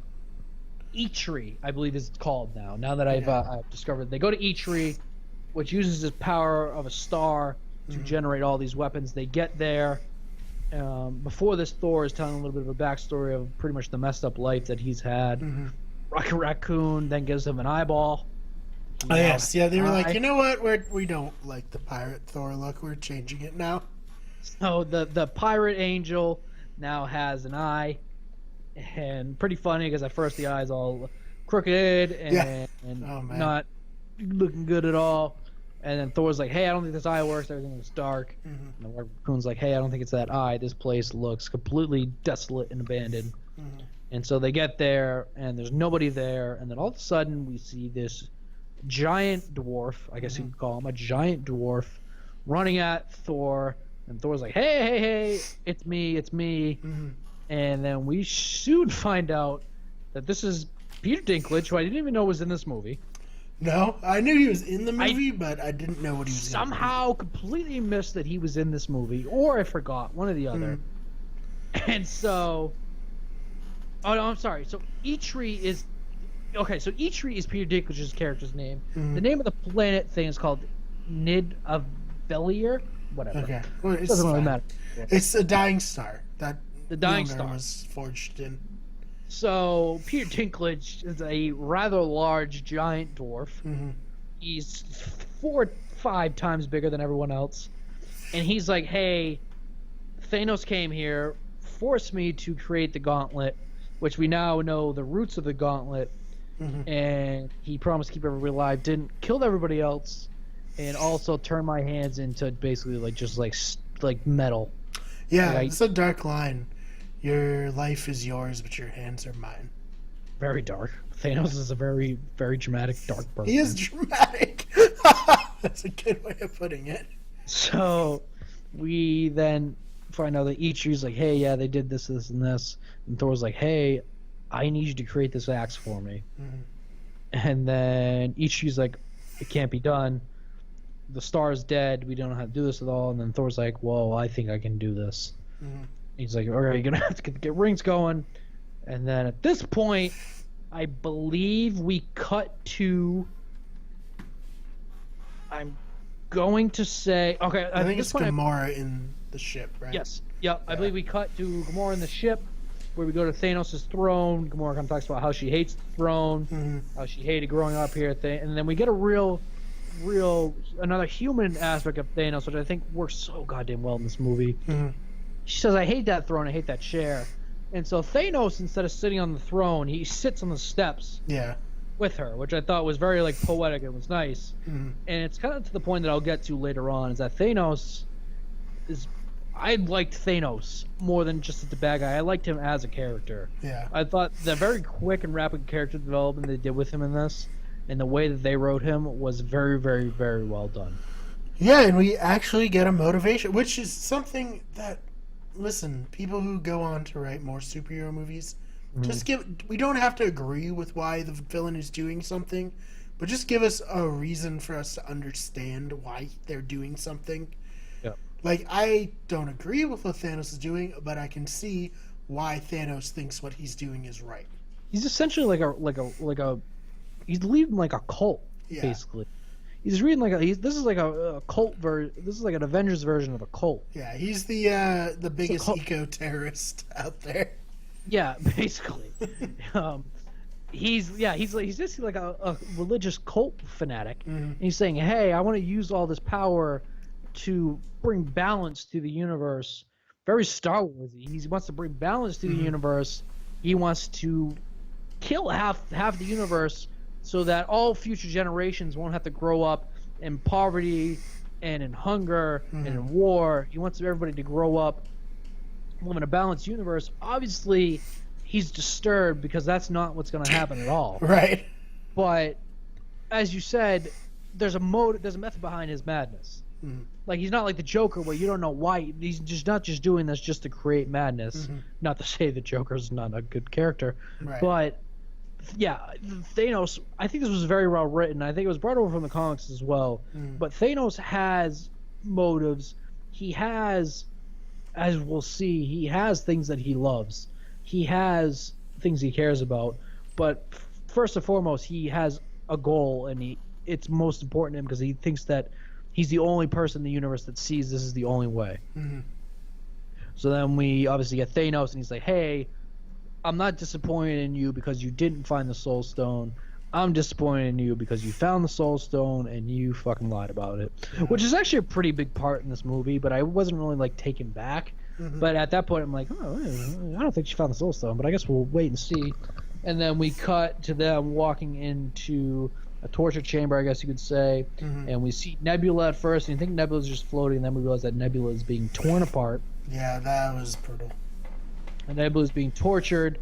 Eitri, I believe is called now. Now that I've discovered, they go to Eitri, which uses the power of a star to generate all these weapons. They get there. Before this, Thor is telling a little bit of a backstory of pretty much the messed up life that he's had. Rocket Raccoon then gives him an eyeball. Oh, yes, yeah, they were like, you know what? We don't like the pirate Thor look. We're changing it now. So the pirate angel now has an eye, and pretty funny because at first the eye's all crooked and not looking good at all. And then Thor's like, hey, I don't think this eye works. Everything looks dark. And the Raccoon's like, hey, I don't think it's that eye. This place looks completely desolate and abandoned. And so they get there, and there's nobody there. And then all of a sudden, we see this giant dwarf, I guess you could call him, a giant dwarf, running at Thor. And Thor's like, hey, it's me. And then we soon find out that this is Peter Dinklage, who I didn't even know was in this movie. No, I knew he was in the movie, but I didn't know what he was somehow completely missed that he was in this movie, or I forgot, one or the other. And so, oh no, I'm sorry. So Eitri is Eitri is Peter Dinklage's character's name. The name of the planet thing is called Nidavelier, whatever. Okay, well, it doesn't really matter. It's a dying star that The dying Mjolnir star was forged in. So Peter Dinklage is a rather large giant dwarf. He's 4 or 5 times bigger than everyone else, and he's like, "Hey, Thanos came here, forced me to create the gauntlet, which we now know the roots of the gauntlet, and he promised to keep everybody alive, didn't kill everybody else, and also turn my hands into basically like metal." Yeah, it's a dark line. Your life is yours, but your hands are mine. Very dark. Thanos is a very, very dramatic, dark person. He is dramatic. That's a good way of putting it. So we then find out that Ichi's like, hey, yeah, they did this, this, and this. And Thor's like, hey, I need you to create this axe for me. And then Ichi's like, it can't be done. The star is dead. We don't know how to do this at all. And then Thor's like, well, I think I can do this. He's like, all right, you're going to have to get rings going. And then at this point, I believe we cut to... I'm going to say... Okay, I think it's Gamora in the ship, right? Yes. Yep. I believe we cut to Gamora in the ship, where we go to Thanos' throne. Gamora kind of talks about how she hates the throne, how she hated growing up here. And then we get a another human aspect of Thanos, which I think works so goddamn well in this movie. She says, I hate that throne, I hate that chair. And so Thanos, instead of sitting on the throne, he sits on the steps with her, which I thought was very poetic and was nice. And it's kind of to the point that I'll get to later on, is that Thanos is... I liked Thanos more than just the bad guy. I liked him as a character. Yeah. I thought the very quick and rapid character development they did with him in this, and the way that they wrote him, was very, very, very well done. Yeah, and we actually get a motivation, which is something that... Listen, people who go on to write more superhero movies, we don't have to agree with why the villain is doing something, but just give us a reason for us to understand why they're doing something. Yeah. Like, I don't agree with what Thanos is doing, but I can see why Thanos thinks what he's doing is right. He's essentially he's leading like a cult, basically. He's reading this is like a cult version. This is like an Avengers version of a cult. Yeah, he's the biggest eco-terrorist out there. Yeah, basically. He's just like a religious cult fanatic. And he's saying, hey, I want to use all this power to bring balance to the universe. Very Star Wars. He wants to bring balance to the universe. He wants to kill half the universe, so that all future generations won't have to grow up in poverty and in hunger and in war. He wants everybody to grow up live in a balanced universe. Obviously, he's disturbed because that's not what's going to happen at all. Right. But as you said, there's a method behind his madness. Mm. Like, he's not like the Joker where you don't know why. He's just not just doing this just to create madness. Mm-hmm. Not to say the Joker's not a good character, Right. but yeah, Thanos, I think this was very well written. I think it was brought over from the comics as well. Mm. But Thanos has motives. He has, as we'll see, he has things that he loves. He has things he cares about. But first and foremost, he has a goal, and it's most important to him because he thinks that he's the only person in the universe that sees this is the only way. Mm-hmm. So then we obviously get Thanos, and he's like, hey, I'm not disappointed in you because you didn't find the Soul Stone. I'm disappointed in you because you found the Soul Stone and you fucking lied about it. Yeah. Which is actually a pretty big part in this movie, but I wasn't really, like, taken back. Mm-hmm. But at that point, I'm like, oh, I don't think she found the Soul Stone, but I guess we'll wait and see. And then we cut to them walking into a torture chamber, I guess you could say. Mm-hmm. And we see Nebula at first, and you think Nebula's just floating, and then we realize that Nebula is being torn apart. Yeah, that was brutal. And Nebula's being tortured,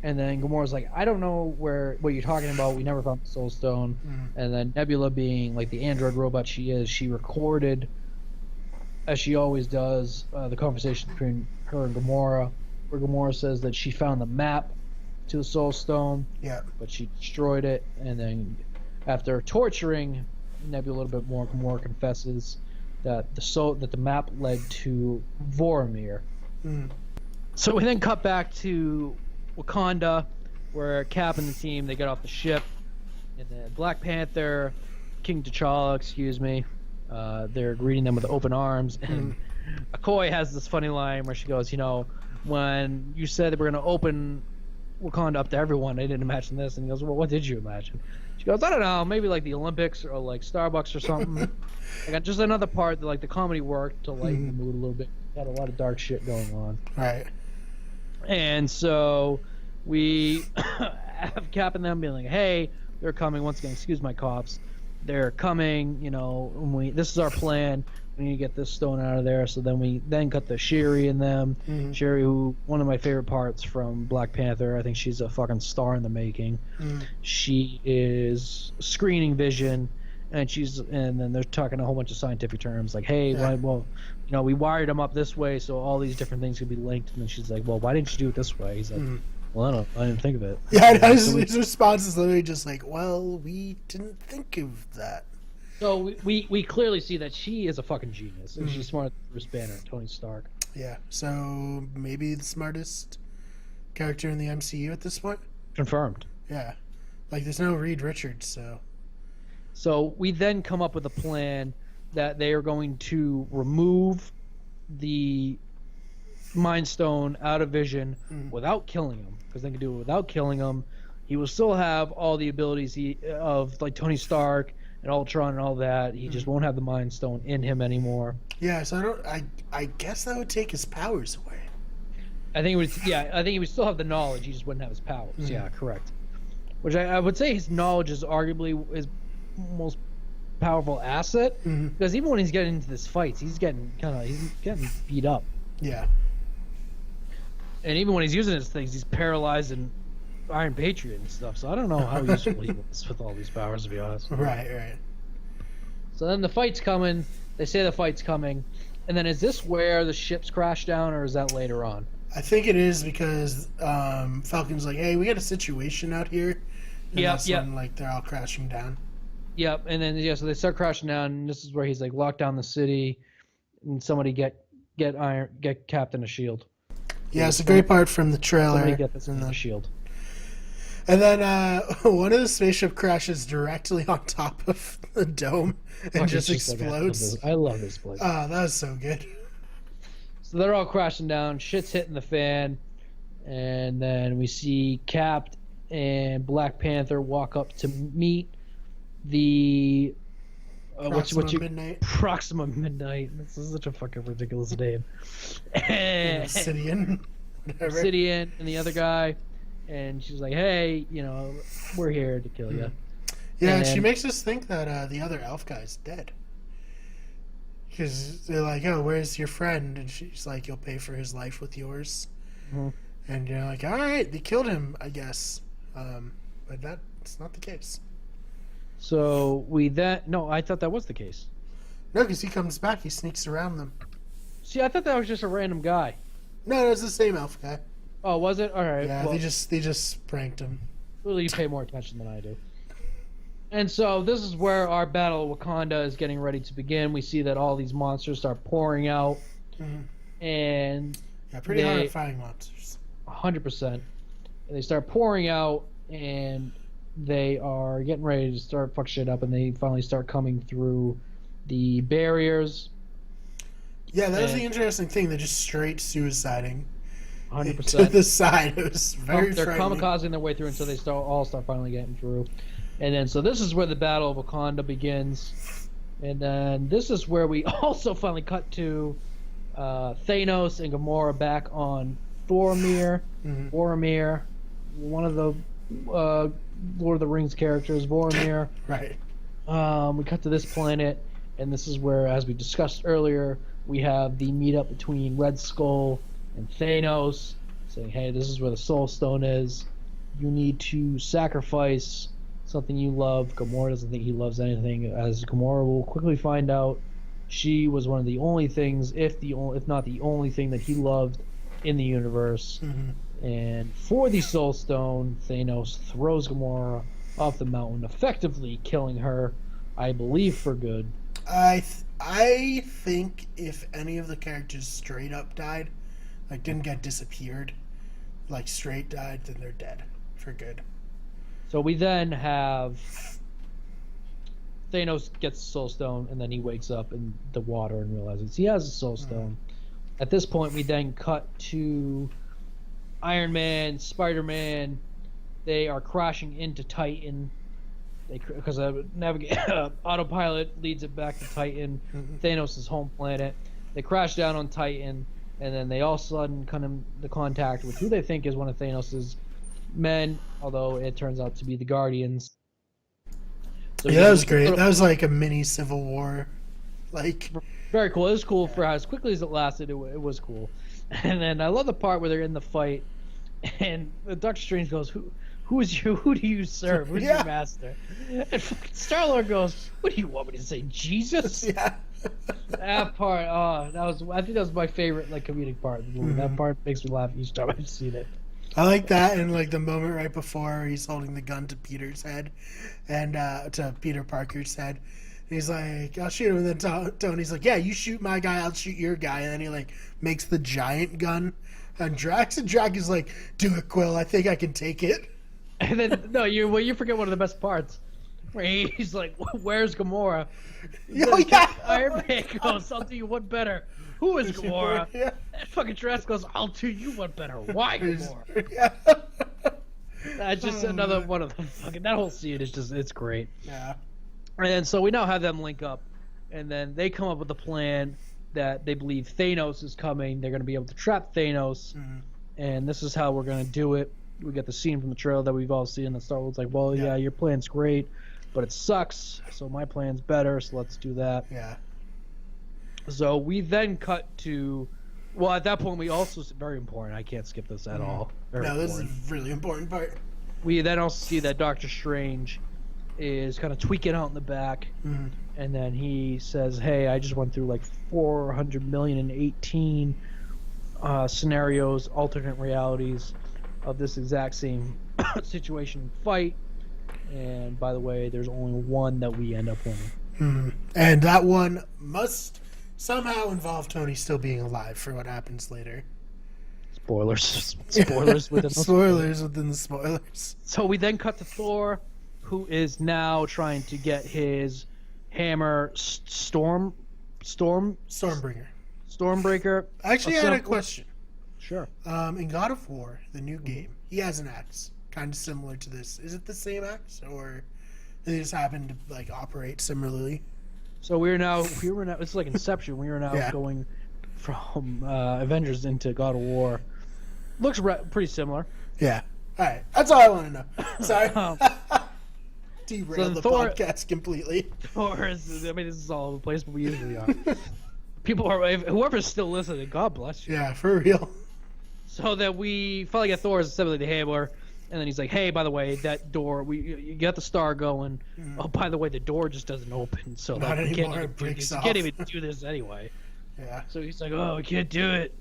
and then Gamora's like, I don't know what you're talking about. We never found the Soul Stone. Mm-hmm. And then Nebula, being like the android robot she is, she recorded, as she always does, the conversation between her and Gamora, where Gamora says that she found the map to the Soul Stone, Yeah. but she destroyed it. And then after torturing Nebula a little bit more, Gamora confesses that the map led to Vormir. Mm. So we then cut back to Wakanda, where Cap and the team, they get off the ship, and then Black Panther, King T'Challa, excuse me, they're greeting them with open arms, and Okoye has this funny line where she goes, when you said that we're going to open Wakanda up to everyone, I didn't imagine this, and he goes, well, what did you imagine? She goes, I don't know, maybe like the Olympics or like Starbucks or something. Like, just another part that, like, the comedy worked to lighten the mood a little bit. Had a lot of dark shit going on. Right. And so we have Cap and them being like, hey, they're coming. Once again, excuse my coughs. They're coming, this is our plan. We need to get this stone out of there. So then we cut to Shuri and them. Mm-hmm. Shuri, who, one of my favorite parts from Black Panther. I think she's a fucking star in the making. Mm-hmm. She is screening vision. And then they're talking a whole bunch of scientific terms like, hey, we wired them up this way so all these different things could be linked. And then she's like, well, why didn't you do it this way? He's like, well, I didn't think of it. Yeah, his response is literally just like, well, we didn't think of that. So we clearly see that she is a fucking genius. And she's smarter than Bruce Banner and Tony Stark. Yeah, so maybe the smartest character in the MCU at this point? Confirmed. Yeah. Like, there's no Reed Richards, so... So we then come up with a plan that they are going to remove the Mind Stone out of Vision without killing him, because they can do it without killing him. He will still have all the abilities of like Tony Stark and Ultron and all that. He just won't have the Mind Stone in him anymore. Yeah, so I guess that would take his powers away. I think he would still have the knowledge. He just wouldn't have his powers. Yeah, correct. Which I would say his knowledge is arguably his most powerful asset, because even when he's getting into this fights, he's getting beat up. Yeah. And even when he's using his things, he's paralyzed and Iron Patriot and stuff. So I don't know how useful he was with all these powers, to be honest. Right. So then the fight's coming. They say the fight's coming, and then is this where the ships crash down, or is that later on? I think it is, because Falcon's like, hey, we got a situation out here. And that's when, like, they're all crashing down. Yep, and then so they start crashing down, and this is where he's like, lock down the city, and somebody get Captain a shield. Yeah, it's a great part from the trailer. Somebody get this in the shield. And then one of the spaceship crashes directly on top of the dome and just explodes. I love this place. Oh, that was so good. So they're all crashing down. Shit's hitting the fan, and then we see Cap and Black Panther walk up to meet the Proxima Midnight. This is such a fucking ridiculous name. Obsidian. Obsidian and the other guy, and she's like, "Hey, we're here to kill you." Yeah, and she makes us think that the other elf guy's dead. Because they're like, "Oh, where's your friend?" And she's like, "You'll pay for his life with yours." And you're like, all right, they killed him, I guess. But that's not the case. So no, I thought that was the case. No, because he comes back, he sneaks around them. See, I thought that was just a random guy. No, it's the same elf guy. Oh, was it? All right. Yeah, well, they just pranked him. Well, you pay more attention than I do. And so this is where our battle of Wakanda is getting ready to begin. We see that all these monsters start pouring out, and yeah, pretty hard at fighting monsters. 100%. And they start pouring out, and they are getting ready to start fuck shit up, and they finally start coming through the barriers. Yeah, that was the interesting thing. They're just straight suiciding 100%. to the side. It was very They're frightening. kamikazing their way through until they all start finally getting through. And then, so this is where the Battle of Wakanda begins. And then this is where we also finally cut to Thanos and Gamora back on Boromir. Boromir, one of the Lord of the Rings characters, Boromir. Right. We cut to this planet, and this is where, as we discussed earlier, we have the meetup between Red Skull and Thanos, saying, hey, this is where the Soul Stone is. You need to sacrifice something you love. Gamora doesn't think he loves anything, as Gamora will quickly find out. She was one of the only things, if not the only thing that he loved in the universe. And for the Soul Stone, Thanos throws Gamora off the mountain, effectively killing her, I believe, for good. I think if any of the characters straight up died, like didn't get disappeared, like straight died, then they're dead for good. So we then have Thanos gets the Soul Stone, and then he wakes up in the water and realizes he has a Soul Stone. At this point, we then cut to Iron Man, Spider-Man. They are crashing into Titan. Because autopilot leads it back to Titan, Thanos' home planet. They crash down on Titan, and then they all of a sudden come into contact with who they think is one of Thanos' men, although it turns out to be the Guardians. So yeah, that was great. That was like a mini Civil War. Like, very cool. It was cool for as quickly as it lasted. It was cool. And then I love the part where they're in the fight, and Doctor Strange goes, Who do you serve? Who's your master? And Star-Lord goes, what do you want me to say, Jesus? Yeah. That part, I think that was my favorite comedic part of the movie. That part makes me laugh each time I've seen it. I like that, and like the moment right before he's holding the gun to Peter's head, and to Peter Parker's head. He's like, I'll shoot him, and then Tony's like, yeah, you shoot my guy, I'll shoot your guy, and then he like makes the giant gun on Drax, and Drax is like, do it, Quill, I think I can take it. And then you forget one of the best parts, where he's like, "Where's Gamora?" Oh, yeah. Iron Man goes, "I'll do you one better." Who is Gamora? Yeah. And fucking Drax goes, "I'll do you one better." Why Gamora? Yeah. That's just another one of the fucking. That whole scene is it's great. Yeah. And so we now have them link up, and then they come up with a plan that they believe Thanos is coming. They're going to be able to trap Thanos, and this is how we're going to do it. We get the scene from the trailer that we've all seen, and Star-Lord's like, well, yeah, your plan's great, but it sucks, so my plan's better, so let's do that. Yeah. So we then cut to... Well, at that point, we also... Very important. I can't skip this at all. Very this important. is a really important part. We then also see that Doctor Strange is kind of tweaking out in the back, and then he says, hey, I just went through like 400,018 scenarios, alternate realities of this exact same situation and fight, and by the way, there's only one that we end up winning. And that one must somehow involve Tony still being alive for what happens later. Spoilers within the spoilers within the spoilers. So we then cut to Thor, who is now trying to get his hammer Stormbreaker. I actually had a question. Sure. In God of War, the new game, he has an axe, kind of similar to this. Is it the same axe, or they just happen to like operate similarly? So we were now. It's like Inception. We are now going from Avengers into God of War. Looks pretty similar. Yeah. All right. That's all I want to know. Sorry. Derailed the podcast completely. Thor is. I mean, this is all over the place, but we usually are. People are. Whoever's still listening, God bless you. Yeah, for real. So that we finally get Thor's assembling the hammer, and then he's like, "Hey, by the way, that door, you got the star going. Oh, by the way, the door just doesn't open. So Not like, anymore, it breaks off." We can't even do this anyway." Yeah. So he's like, "Oh, we can't do it."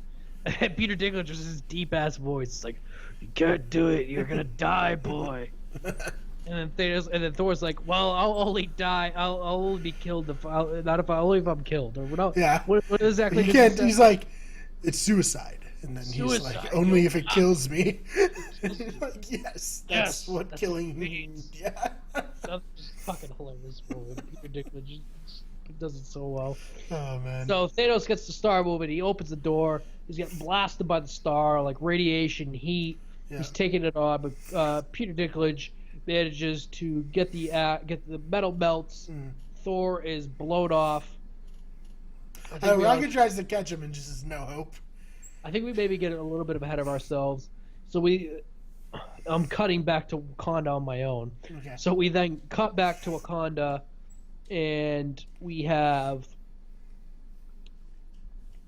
And Peter Dinklage was his deep ass voice. It's like, "You can't do it. You're gonna die, boy." And then Thor's like, "Well, I'll only die. I'll only be killed only if I'm killed." Or what? Yeah. What exactly? He can't. He's like, "It's suicide," and then he's like, "Only if it kills me." Like, yes, that's what that's killing means. Yeah. That's just fucking hilarious. Peter Dinklage does it so well. Oh man. So Thanos gets the star moving. He opens the door. He's getting blasted by the star, like radiation, heat. Yeah. He's taking it on, but Peter Dinklage manages to get the metal melts. Thor is blown off. Rocket tries to catch him and just has no hope. I think we maybe get a little bit ahead of ourselves. So I'm cutting back to Wakanda on my own. Okay. So we then cut back to Wakanda, and we have.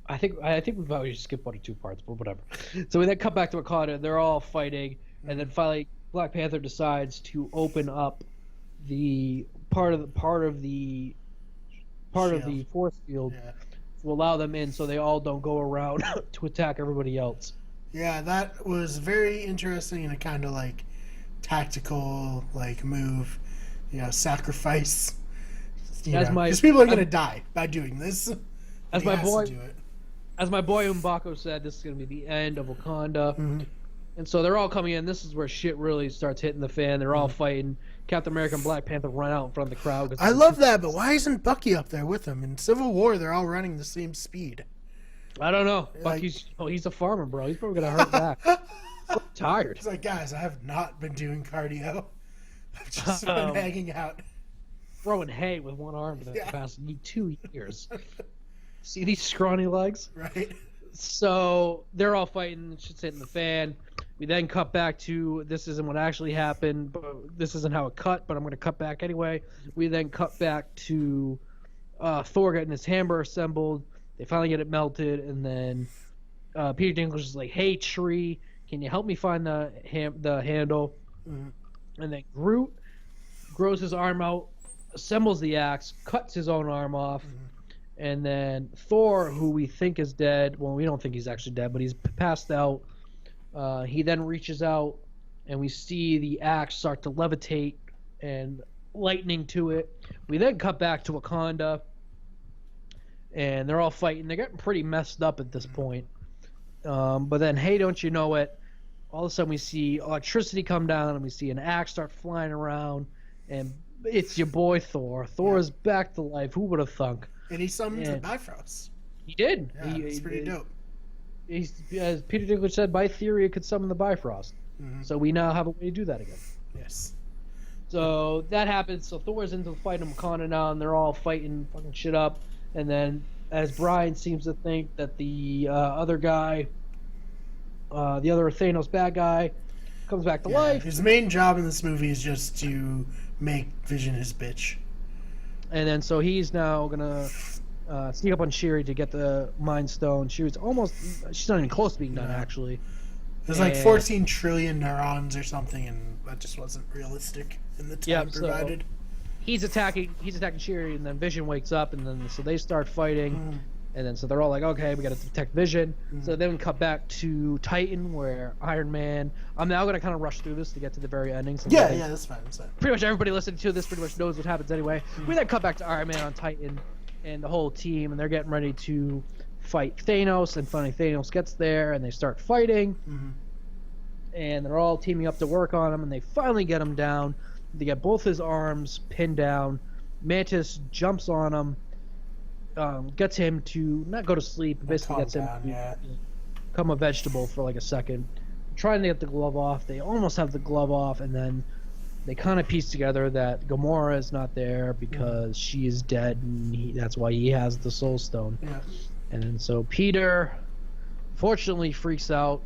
I think we've already skipped 1 or 2 parts, but whatever. So we then cut back to Wakanda. They're all fighting, and then finally Black Panther decides to open up the part of the force field to allow them in, so they all don't go around to attack everybody else. Yeah, that was very interesting and a kind of like tactical like move, sacrifice. Because people are gonna die by doing this. As my boy M'Bako said, this is gonna be the end of Wakanda. Mm-hmm. And so they're all coming in. This is where shit really starts hitting the fan. They're all fighting. Captain America and Black Panther run out in front of the crowd. I love that, but why isn't Bucky up there with them? In Civil War, they're all running the same speed. I don't know. Bucky's he's a farmer, bro. He's probably gonna hurt back. I'm tired. He's like, guys, I have not been doing cardio. I've just been hanging out. Throwing hay with one arm for the past 2 years. See these scrawny legs? Right. So they're all fighting. Shit's hitting the fan. We then cut back to this isn't what actually happened, but this isn't how it cut, but I'm going to cut back anyway. We then cut back to Thor getting his hammer assembled. They finally get it melted, and then Peter Dinklage is like, "Hey, tree, can you help me find the handle?" Mm-hmm. And then Groot grows his arm out, assembles the axe, cuts his own arm off. Mm-hmm. And then Thor, who we think is dead, well, we don't think he's actually dead, but he's passed out. He then reaches out, and we see the axe start to levitate and lightning to it. We then cut back to Wakanda, and they're all fighting. They're getting pretty messed up at this point. But then, hey, don't you know it, all of a sudden we see electricity come down, and we see an axe start flying around, and it's your boy Thor. Thor is back to life. Who would have thunk? And he summoned the Bifrost. He did. Yeah, it's pretty dope. As Peter Dinklage said, by theory, it could summon the Bifrost. Mm-hmm. So we now have a way to do that again. Yes. So that happens. So Thor's into the fight in Wakanda now, and they're all fighting fucking shit up. And then, as Brian seems to think that the other guy, the other Thanos bad guy, comes back to life. His main job in this movie is just to make Vision his bitch. And then so he's now gonna sneak up on Shuri to get the Mind Stone. She's not even close to being done actually. There's like 14 trillion neurons or something, and that just wasn't realistic in the time provided. He's attacking Shuri, and then Vision wakes up, and then so they start fighting. And then so they're all like, okay, we got to detect Vision. So then we cut back to Titan, where Iron Man. I'm now going to kind of rush through this to get to the very ending. So that's fine. Pretty much everybody listening to this pretty much knows what happens anyway. We then cut back to Iron Man on Titan and the whole team, and they're getting ready to fight Thanos. And finally Thanos gets there, and they start fighting. Mm-hmm. And they're all teaming up to work on him, and they finally get him down. They get both his arms pinned down. Mantis jumps on him. Gets him to not go to sleep, but basically gets him to become a vegetable for like a second. Trying to get the glove off. They almost have the glove off, and then they kind of piece together that Gamora is not there because she is dead, and that's why he has the Soul Stone. Yeah. And then so Peter, fortunately, freaks out,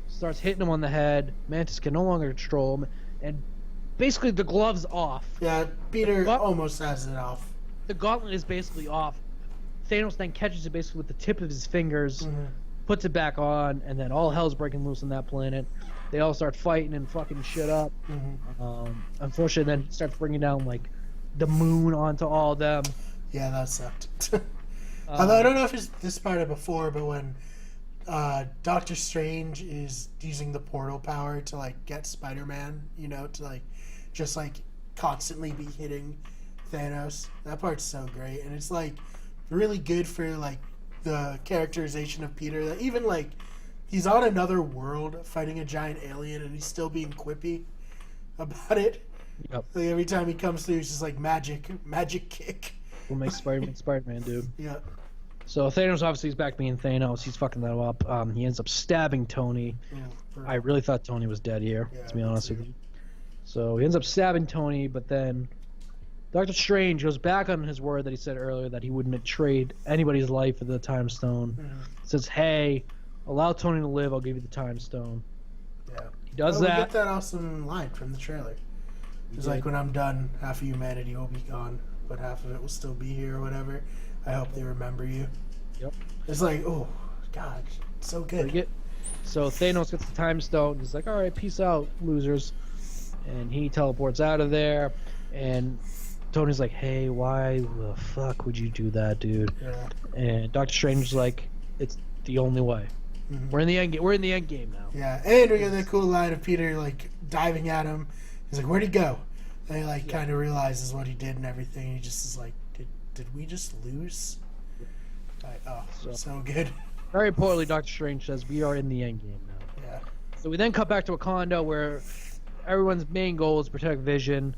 starts hitting him on the head. Mantis can no longer control him, and basically the glove's off. Yeah, Peter almost has it off. The gauntlet is basically off. Thanos then catches it basically with the tip of his fingers, puts it back on, and then all hell's breaking loose on that planet. They all start fighting and fucking shit up. Unfortunately, then he starts bringing down like the moon onto all of them. Yeah, that sucked. Although I don't know if it's this part of before, but when Doctor Strange is using the portal power to like get Spider-Man, you know, to like just like constantly be hitting Thanos. That part's so great, and it's like really good for like the characterization of Peter. That even like he's on another world fighting a giant alien, and he's still being quippy about it. Yep. Like every time he comes through, it's just like magic kick. We'll make Spider-Man, dude. Yeah. So Thanos obviously is back being Thanos. He's fucking that up. He ends up stabbing Tony. I really thought Tony was dead here, to be honest with you. So he ends up stabbing Tony, but then Doctor Strange goes back on his word that he said earlier that he wouldn't trade anybody's life for the Time Stone. Says, hey, allow Tony to live, I'll give you the Time Stone. Yeah. He does We that. get that awesome line from the trailer. It's like, when I'm done, half of humanity will be gone, but half of it will still be here or whatever. I hope they remember you. Yep. It's like, oh, God, so good. So Thanos gets the Time Stone. He's like, all right, peace out, losers. And he teleports out of there. And Tony's like, hey, why the fuck would you do that, dude? Yeah. And Doctor Strange's like, it's the only way. We're in the end. We're in the end game now. Yeah, and we get that cool line of Peter like diving at him. He's like, "Where'd he go?" And he like kind of realizes what he did and everything. He just is like, "Did we just lose?" Like, so good. Very importantly, Doctor Strange says we are in the end game now. Yeah. So we then cut back to Wakanda, where everyone's main goal is to protect Vision.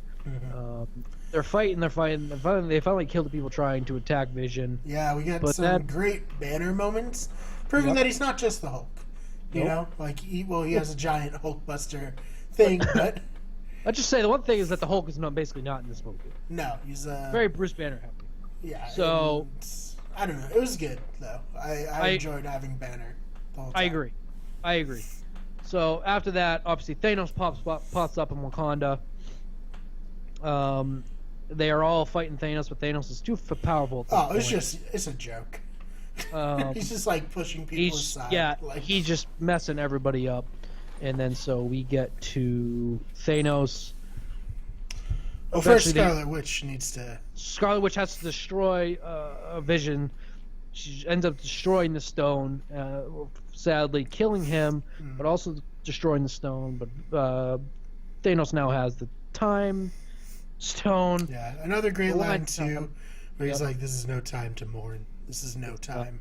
They're fighting. They finally kill the people trying to attack Vision. Yeah, we get some great banner moments, proving that he's not just the Hulk. You know, like he has a giant Hulkbuster thing, but I'll just say the one thing is that the Hulk is basically not in this movie. No, he's very Bruce Banner happy. Yeah. So I don't know. It was good though. I enjoyed having Banner the whole time. I agree. So after that, obviously Thanos pops up in Wakanda. They are all fighting Thanos, but Thanos is too powerful. It's a joke. He's just like pushing people aside. Yeah, like... he's just messing everybody up. And then so we get to Thanos. Well, first Scarlet Witch has to destroy Vision. She ends up destroying the stone, sadly killing him, but also destroying the stone. But Thanos now has the Time Stone. Yeah, another great line too, where he's like, "This is no time to mourn. This is no time."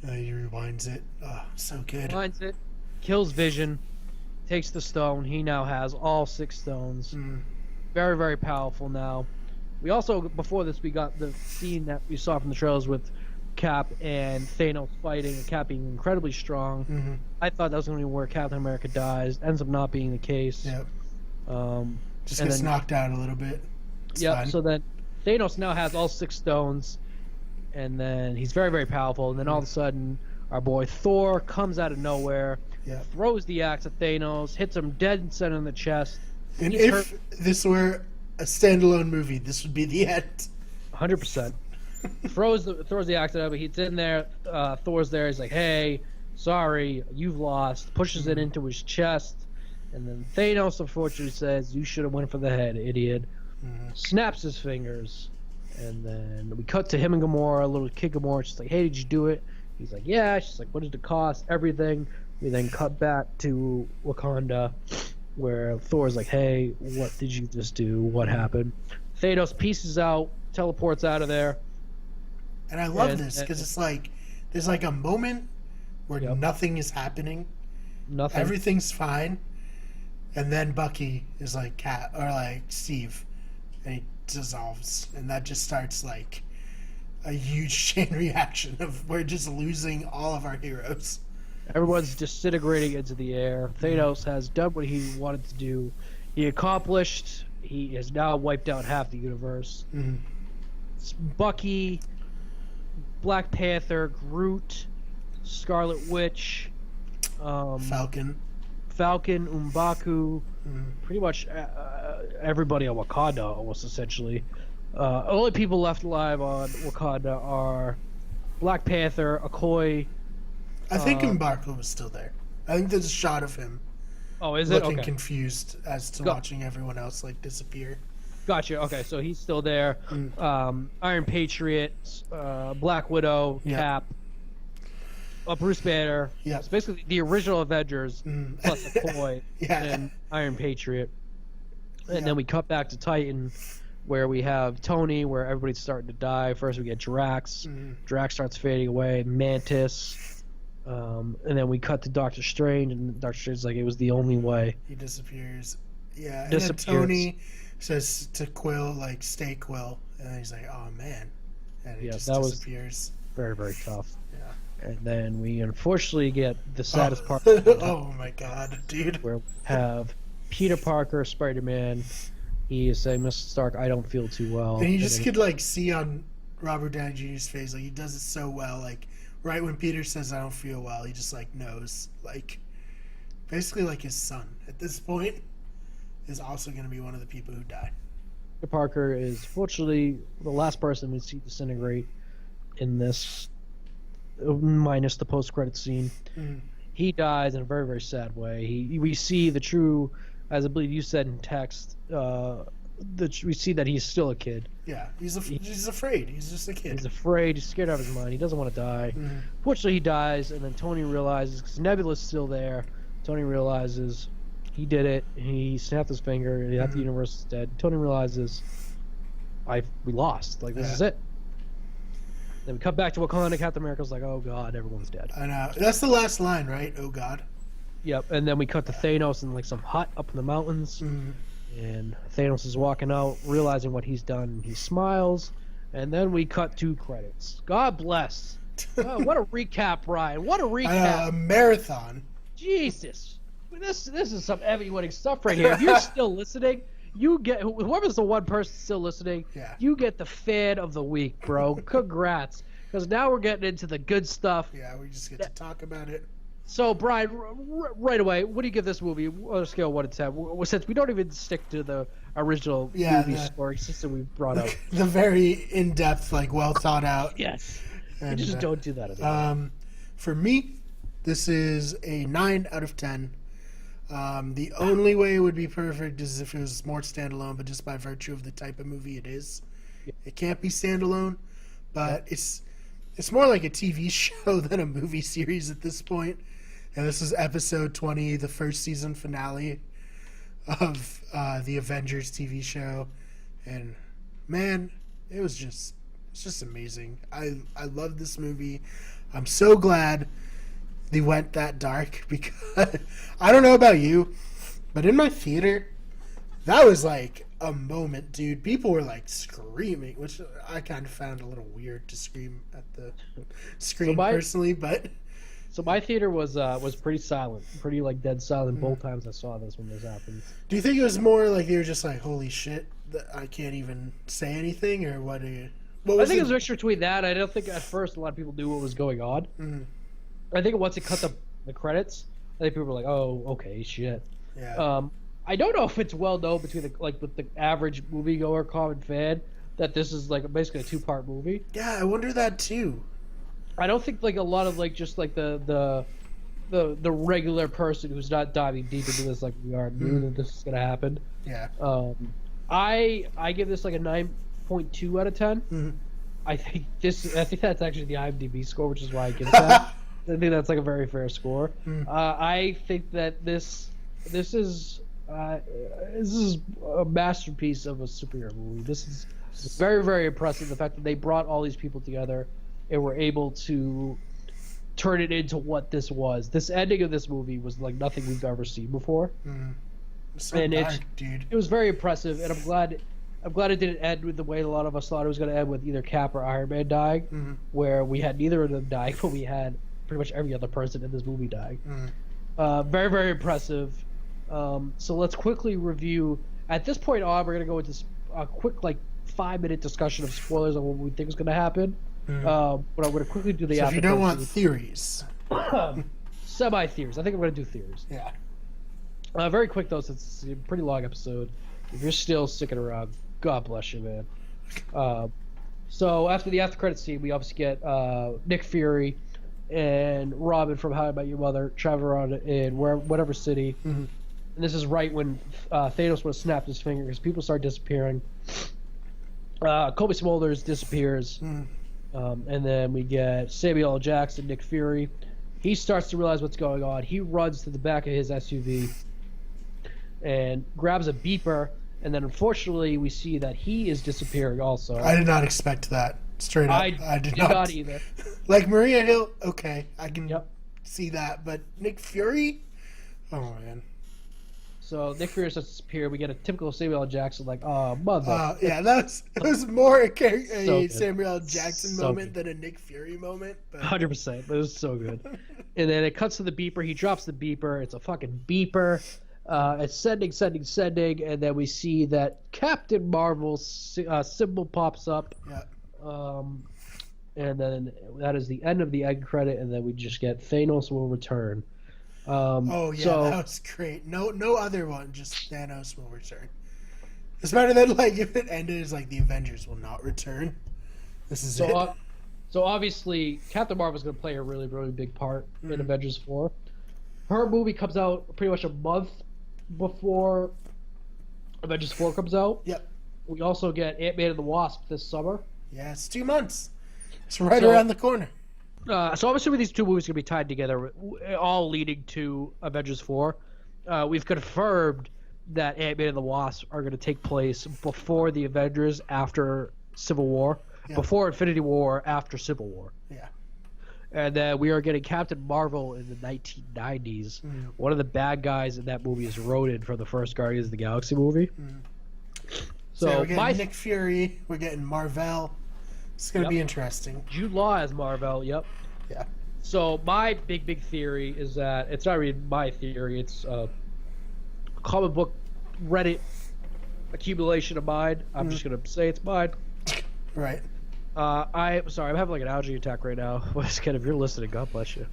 He rewinds it. Oh, so good. Rewinds it, kills Vision, takes the stone. He now has all 6 stones. Very, very powerful now. We also, before this, we got the scene that we saw from the trailers with Cap and Thanos fighting, and Cap being incredibly strong. I thought that was going to be where Captain America dies. Ends up not being the case. Yep. Just gets knocked out a little bit. Yeah. So then Thanos now has all 6 stones, and then he's very, very powerful. And then all of a sudden, our boy Thor comes out of nowhere, throws the axe at Thanos, hits him dead and center in the chest. And if this were a standalone movie, this would be the end. 100%. throws the axe at him. He's in there. Thor's there. He's like, "Hey, sorry, you've lost." Pushes it into his chest, and then Thanos unfortunately says, "You should have went for the head, idiot." Snaps his fingers, and then we cut to him and Gamora. Little kid Gamora. She's like, "Hey, did you do it?" He's like, "Yeah." She's like, "What did it cost?" Everything. We then cut back to Wakanda, where Thor's like, "Hey, what did you just do? What happened?" Thanos pieces out, teleports out of there. And I love this because it's like there's like a moment where nothing is happening, everything's fine, and then Bucky is like Steve, and he dissolves, and that just starts like a huge chain reaction of we're just losing all of our heroes. Everyone's disintegrating into the air. Thanos has done what he wanted to do. He accomplished. He has now wiped out half the universe. It's Bucky, Black Panther, Groot, Scarlet Witch, Falcon, M'Baku, pretty much everybody on Wakanda, almost essentially. Only people left alive on Wakanda are Black Panther, Okoye, I think Mbarku was still there. I think there's a shot of him Oh, is it? looking Okay. confused as to watching everyone else like disappear. Gotcha. Okay, so he's still there. Iron Patriot, Black Widow, Yeah. Cap, Bruce Banner. Yeah. It's basically the original Avengers plus McCoy Yeah. and Iron Patriot. And then we cut back to Titan, where we have Tony, where everybody's starting to die. First we get Drax. Drax starts fading away. Mantis. And then we cut to Doctor Strange, and Doctor Strange's like, it was the only way. He disappears. Yeah, and Disappears. then Tony says to Quill, like, stay Quill. And then he's like, oh, man. And he just that was disappears. very, very tough. Yeah. And then we unfortunately get the saddest part. Oh, my God, dude. Where we have Peter Parker, Spider-Man. He is saying, Mr. Stark, I don't feel too well. And you just then- could, like, see on Robert Downey Jr.'s face, like, he does it so well. Like, right when Peter says, I don't feel well, he just, like, knows. Like, basically, like, his son at this point is also going to be one of the people who die. Peter Parker is fortunately the last person we see disintegrate in this, minus the post-credit scene. He dies in a very, very sad way. We see the true, as I believe you said in text, we see that he's still a kid. Yeah, he's afraid. He's just a kid. He's afraid. He's scared out of his mind. He doesn't want to die. Fortunately, he dies, and then Tony realizes, because Nebula's still there, Tony realizes he did it. He snapped his finger. Half the universe is dead. Tony realizes, we lost. Like, this is it. Then we cut back to Wakanda. Captain America's like, oh, God, everyone's dead. I know. That's the last line, right? Oh, God. Yep, and then we cut to Thanos in, like, some hut up in the mountains. And Thanos is walking out, realizing what he's done. He smiles, and then we cut to credits. God bless. Oh, what a recap, Ryan. What a recap. Marathon. Jesus. This is some heavy-winning stuff right here. If you're still listening, you get, whoever's the one person still listening, you get the fan of the week, bro. Congrats. Because now we're getting into the good stuff. Yeah, we just get to talk about it. So, Brian, right away, what do you give this movie on a scale of 1 to 10? Since we don't even stick to the original movie scoring system we brought up. The very in-depth, like, well thought out. Yes. And, we just don't do that anymore. For me, this is a 9 out of 10. The only way it would be perfect is if it was more standalone, but just by virtue of the type of movie it is. It can't be standalone, but it's more like a TV show than a movie series at this point. And this is episode 20, the first season finale of the Avengers TV show. And man, it's just amazing. I love this movie. I'm so glad they went that dark, because I don't know about you, but in my theater, that was like a moment, dude. People were like screaming, which I kind of found a little weird to scream at the screen personally, but so my theater was pretty silent, pretty like dead silent both times I saw this when this happened. Do you think it was more like you were just like, holy shit, I can't even say anything, or what? I think it was a mixture between that. I don't think at first a lot of people knew what was going on. I think once it cut the credits, I think people were like, oh, okay, shit. Yeah. I don't know if it's well known between with the average moviegoer, common fan, that this is like basically a 2-part movie. Yeah, I wonder that too. I don't think like a lot of like just like the regular person who's not diving deep into this like we are knew that this is gonna happen. Yeah. I give this like a 9.2 out of 10. I think that's actually the IMDb score, which is why I give it that. I think that's like a very fair score. I think that this is a masterpiece of a superhero movie. This is very, very impressive. The fact that they brought all these people together and were able to turn it into what this was. This ending of this movie was like nothing we've ever seen before. So and dark, dude. It was very impressive, and I'm glad it didn't end with the way a lot of us thought it was going to end, with either Cap or Iron Man dying, where we had neither of them dying, but we had pretty much every other person in this movie dying. Very, very impressive. So let's quickly review. At this point on, we're going to go into a quick 5-minute discussion of spoilers on what we think is going to happen. But I'm going to quickly do the. So if you don't want theories, semi-theories. I think I'm going to do theories. Yeah. Very quick though, since it's a pretty long episode. If you're still sticking around, God bless you, man. So after the after credits scene, we obviously get Nick Fury and Robin from How I Met Your Mother travel around in whatever city. Mm-hmm. And this is right when Thanos would have snapped his finger because people start disappearing. Kobe Smulders disappears. And then we get Samuel L. Jackson, Nick Fury. He starts to realize what's going on. He runs to the back of his SUV and grabs a beeper. And then unfortunately, we see that he is disappearing also. I did not expect that. Straight up. I did not either. Like Maria Hill, okay, I can see that. But Nick Fury? Oh, man. So Nick Fury starts to disappear. We get a typical Samuel L. Jackson, like, oh, mother. Yeah, that was more a So Samuel L. Jackson moment than a Nick Fury moment. 100%. It was so good. And then it cuts to the beeper. He drops the beeper. It's a fucking beeper. It's sending. And then we see that Captain Marvel's symbol pops up. Yeah. And then that is the end of the end credit. And then we just get Thanos will return. That was great. No other one, just Thanos will return. It's better than like if it ended as like the Avengers will not return. This is it. So obviously Captain Marvel's going to play a really, really big part in Avengers 4. Her movie comes out pretty much a month before Avengers 4 comes out. Yep. We also get Ant-Man and the Wasp this summer. Yeah, it's 2 months. It's right around the corner. So obviously these two movies are going to be tied together, all leading to Avengers 4. We've confirmed that Ant-Man and the Wasp are going to take place before the Avengers, after Civil War, before Infinity War, after Civil War. Yeah. And then we are getting Captain Marvel in the 1990s. One of the bad guys in that movie is Ronan from the first Guardians of the Galaxy movie. So we're getting Nick Fury. We're getting Marvel. It's going to be interesting. Jude Law as Marvel, yep. Yeah. So my big theory is that it's not really my theory. It's a comic book Reddit accumulation of mine. I'm just going to say it's mine. Right. I'm sorry. I'm having like an allergy attack right now. If you're listening, God bless you.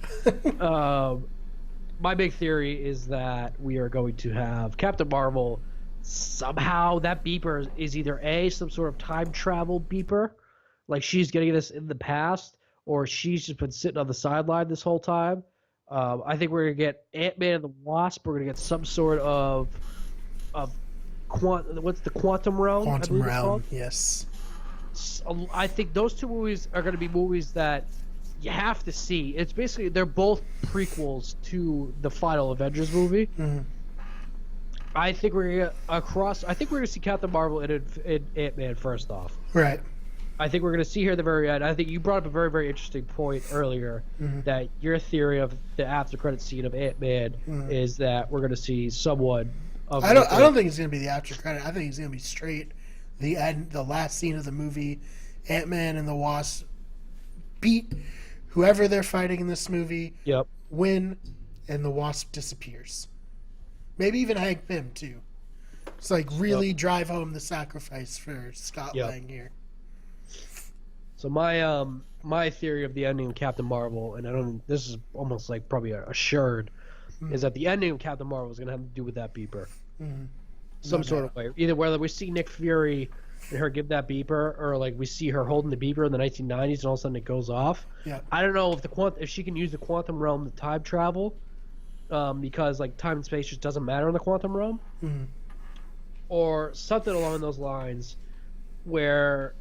My big theory is that we are going to have Captain Marvel. Somehow that beeper is either some sort of time travel beeper, like she's getting this in the past, or she's just been sitting on the sideline this whole time. I think we're gonna get Ant-Man and the Wasp. We're gonna get some sort of what's the quantum realm? Quantum realm, yes. I think those two movies are gonna be movies that you have to see. It's basically they're both prequels to the final Avengers movie. I think we're gonna see Captain Marvel in Ant-Man first off. Right. I think we're going to see here at the very end. I think you brought up a very, very interesting point earlier, that your theory of the after credit scene of Ant-Man is that we're going to see someone. I don't think it's going to be the after credit. I think it's going to be straight the end, the last scene of the movie. Ant-Man and the Wasp beat whoever they're fighting in this movie. Yep. Win, and the Wasp disappears. Maybe even Hank Pym too. It's like really drive home the sacrifice for Scott Lang here. So my theory of the ending of Captain Marvel, and this is almost like probably assured, is that the ending of Captain Marvel is going to have to do with that beeper, some sort of way. Either whether we see Nick Fury and her give that beeper, or like we see her holding the beeper in the 1990s and all of a sudden it goes off. Yeah. I don't know if she can use the quantum realm to time travel, because like time and space just doesn't matter in the quantum realm, or something along those lines, where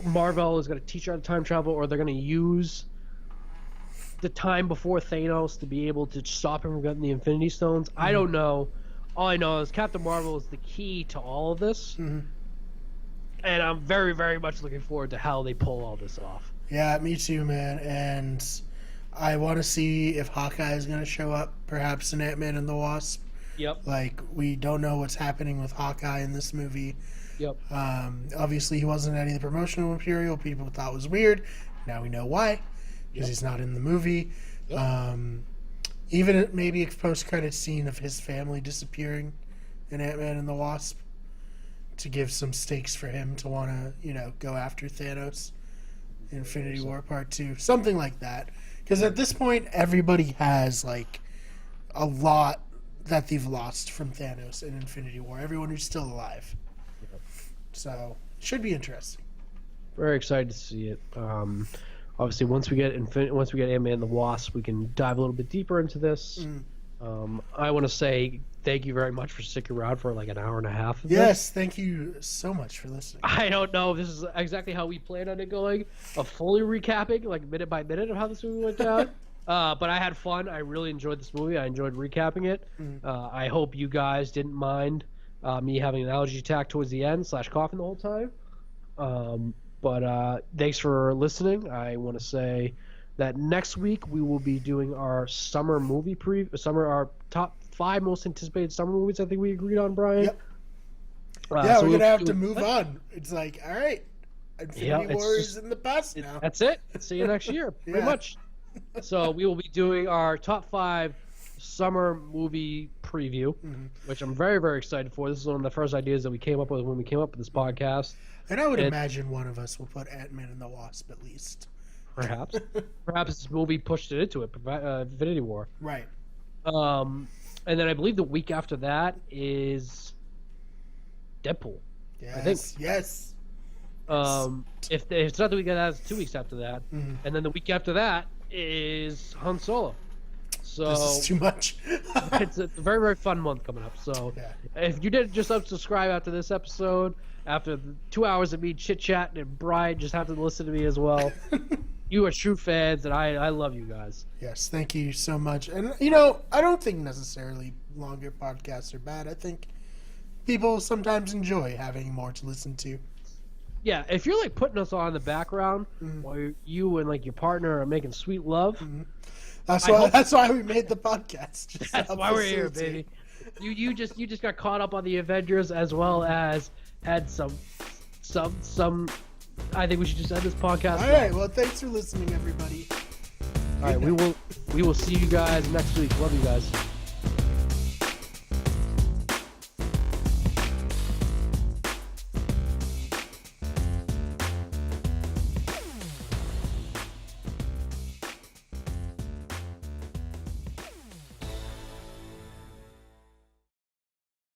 Marvel is going to teach her how to time travel, or they're going to use the time before Thanos to be able to stop him from getting the Infinity Stones. I don't know. All I know is Captain Marvel is the key to all of this, and I'm very, very much looking forward to how they pull all this off. Yeah, me too, man. And I want to see if Hawkeye is going to show up, perhaps in Ant-Man and the Wasp. Yep. Like, we don't know what's happening with Hawkeye in this movie. Yep. Obviously, he wasn't any of the promotional material. People thought was weird. Now we know why, because he's not in the movie. Yep. Even maybe a post-credit scene of his family disappearing in Ant-Man and the Wasp to give some stakes for him to want to, go after Thanos. Infinity War Part 2, something like that. Because at this point, everybody has like a lot that they've lost from Thanos in Infinity War. Everyone who's still alive. So, it should be interesting. Very excited to see it. obviously once we get Ant-Man and the Wasp, we can dive a little bit deeper into this. I want to say thank you very much for sticking around for like an hour and a half of Yes, thank you so much for listening. I don't know if this is exactly how we planned on it going, of fully recapping like minute by minute of how this movie went down. But I had fun. I really enjoyed this movie. I enjoyed recapping it. I hope you guys didn't mind me having an allergy attack towards the end / coughing the whole time. But thanks for listening. I want to say that next week we will be doing our summer movie our top 5 most anticipated summer movies. I think we agreed on, Brian. Yep. So we're gonna have to move on. It's like, all right, Infinity War is in the past now. That's it. See you next year, pretty much. So we will be doing our top 5 summer movie preview, which I'm very, very excited for. This is one of the first ideas that we came up with when we came up with this podcast. And I would imagine one of us will put Ant-Man and the Wasp at least. Perhaps this movie pushed it into it. Infinity War. Right. And then I believe the week after that is Deadpool. Yes. I think. Yes. If it's not the week after that, it's 2 weeks after that, and then the week after that is Han Solo. So this is too much. It's a very, very fun month coming up. So if you didn't just unsubscribe after this episode, after the 2 hours of me chit-chatting and Brian just having to listen to me as well, you are true fans, and I love you guys. Yes, thank you so much. And, I don't think necessarily longer podcasts are bad. I think people sometimes enjoy having more to listen to. Yeah, if you're, like, putting us on in the background while you and, like, your partner are making sweet love... That's why we made the podcast. That's why we're here, baby. You just got caught up on the Avengers as well as had some. I think we should just end this podcast. All right. Well, thanks for listening, everybody. All right. We will see you guys next week. Love you guys.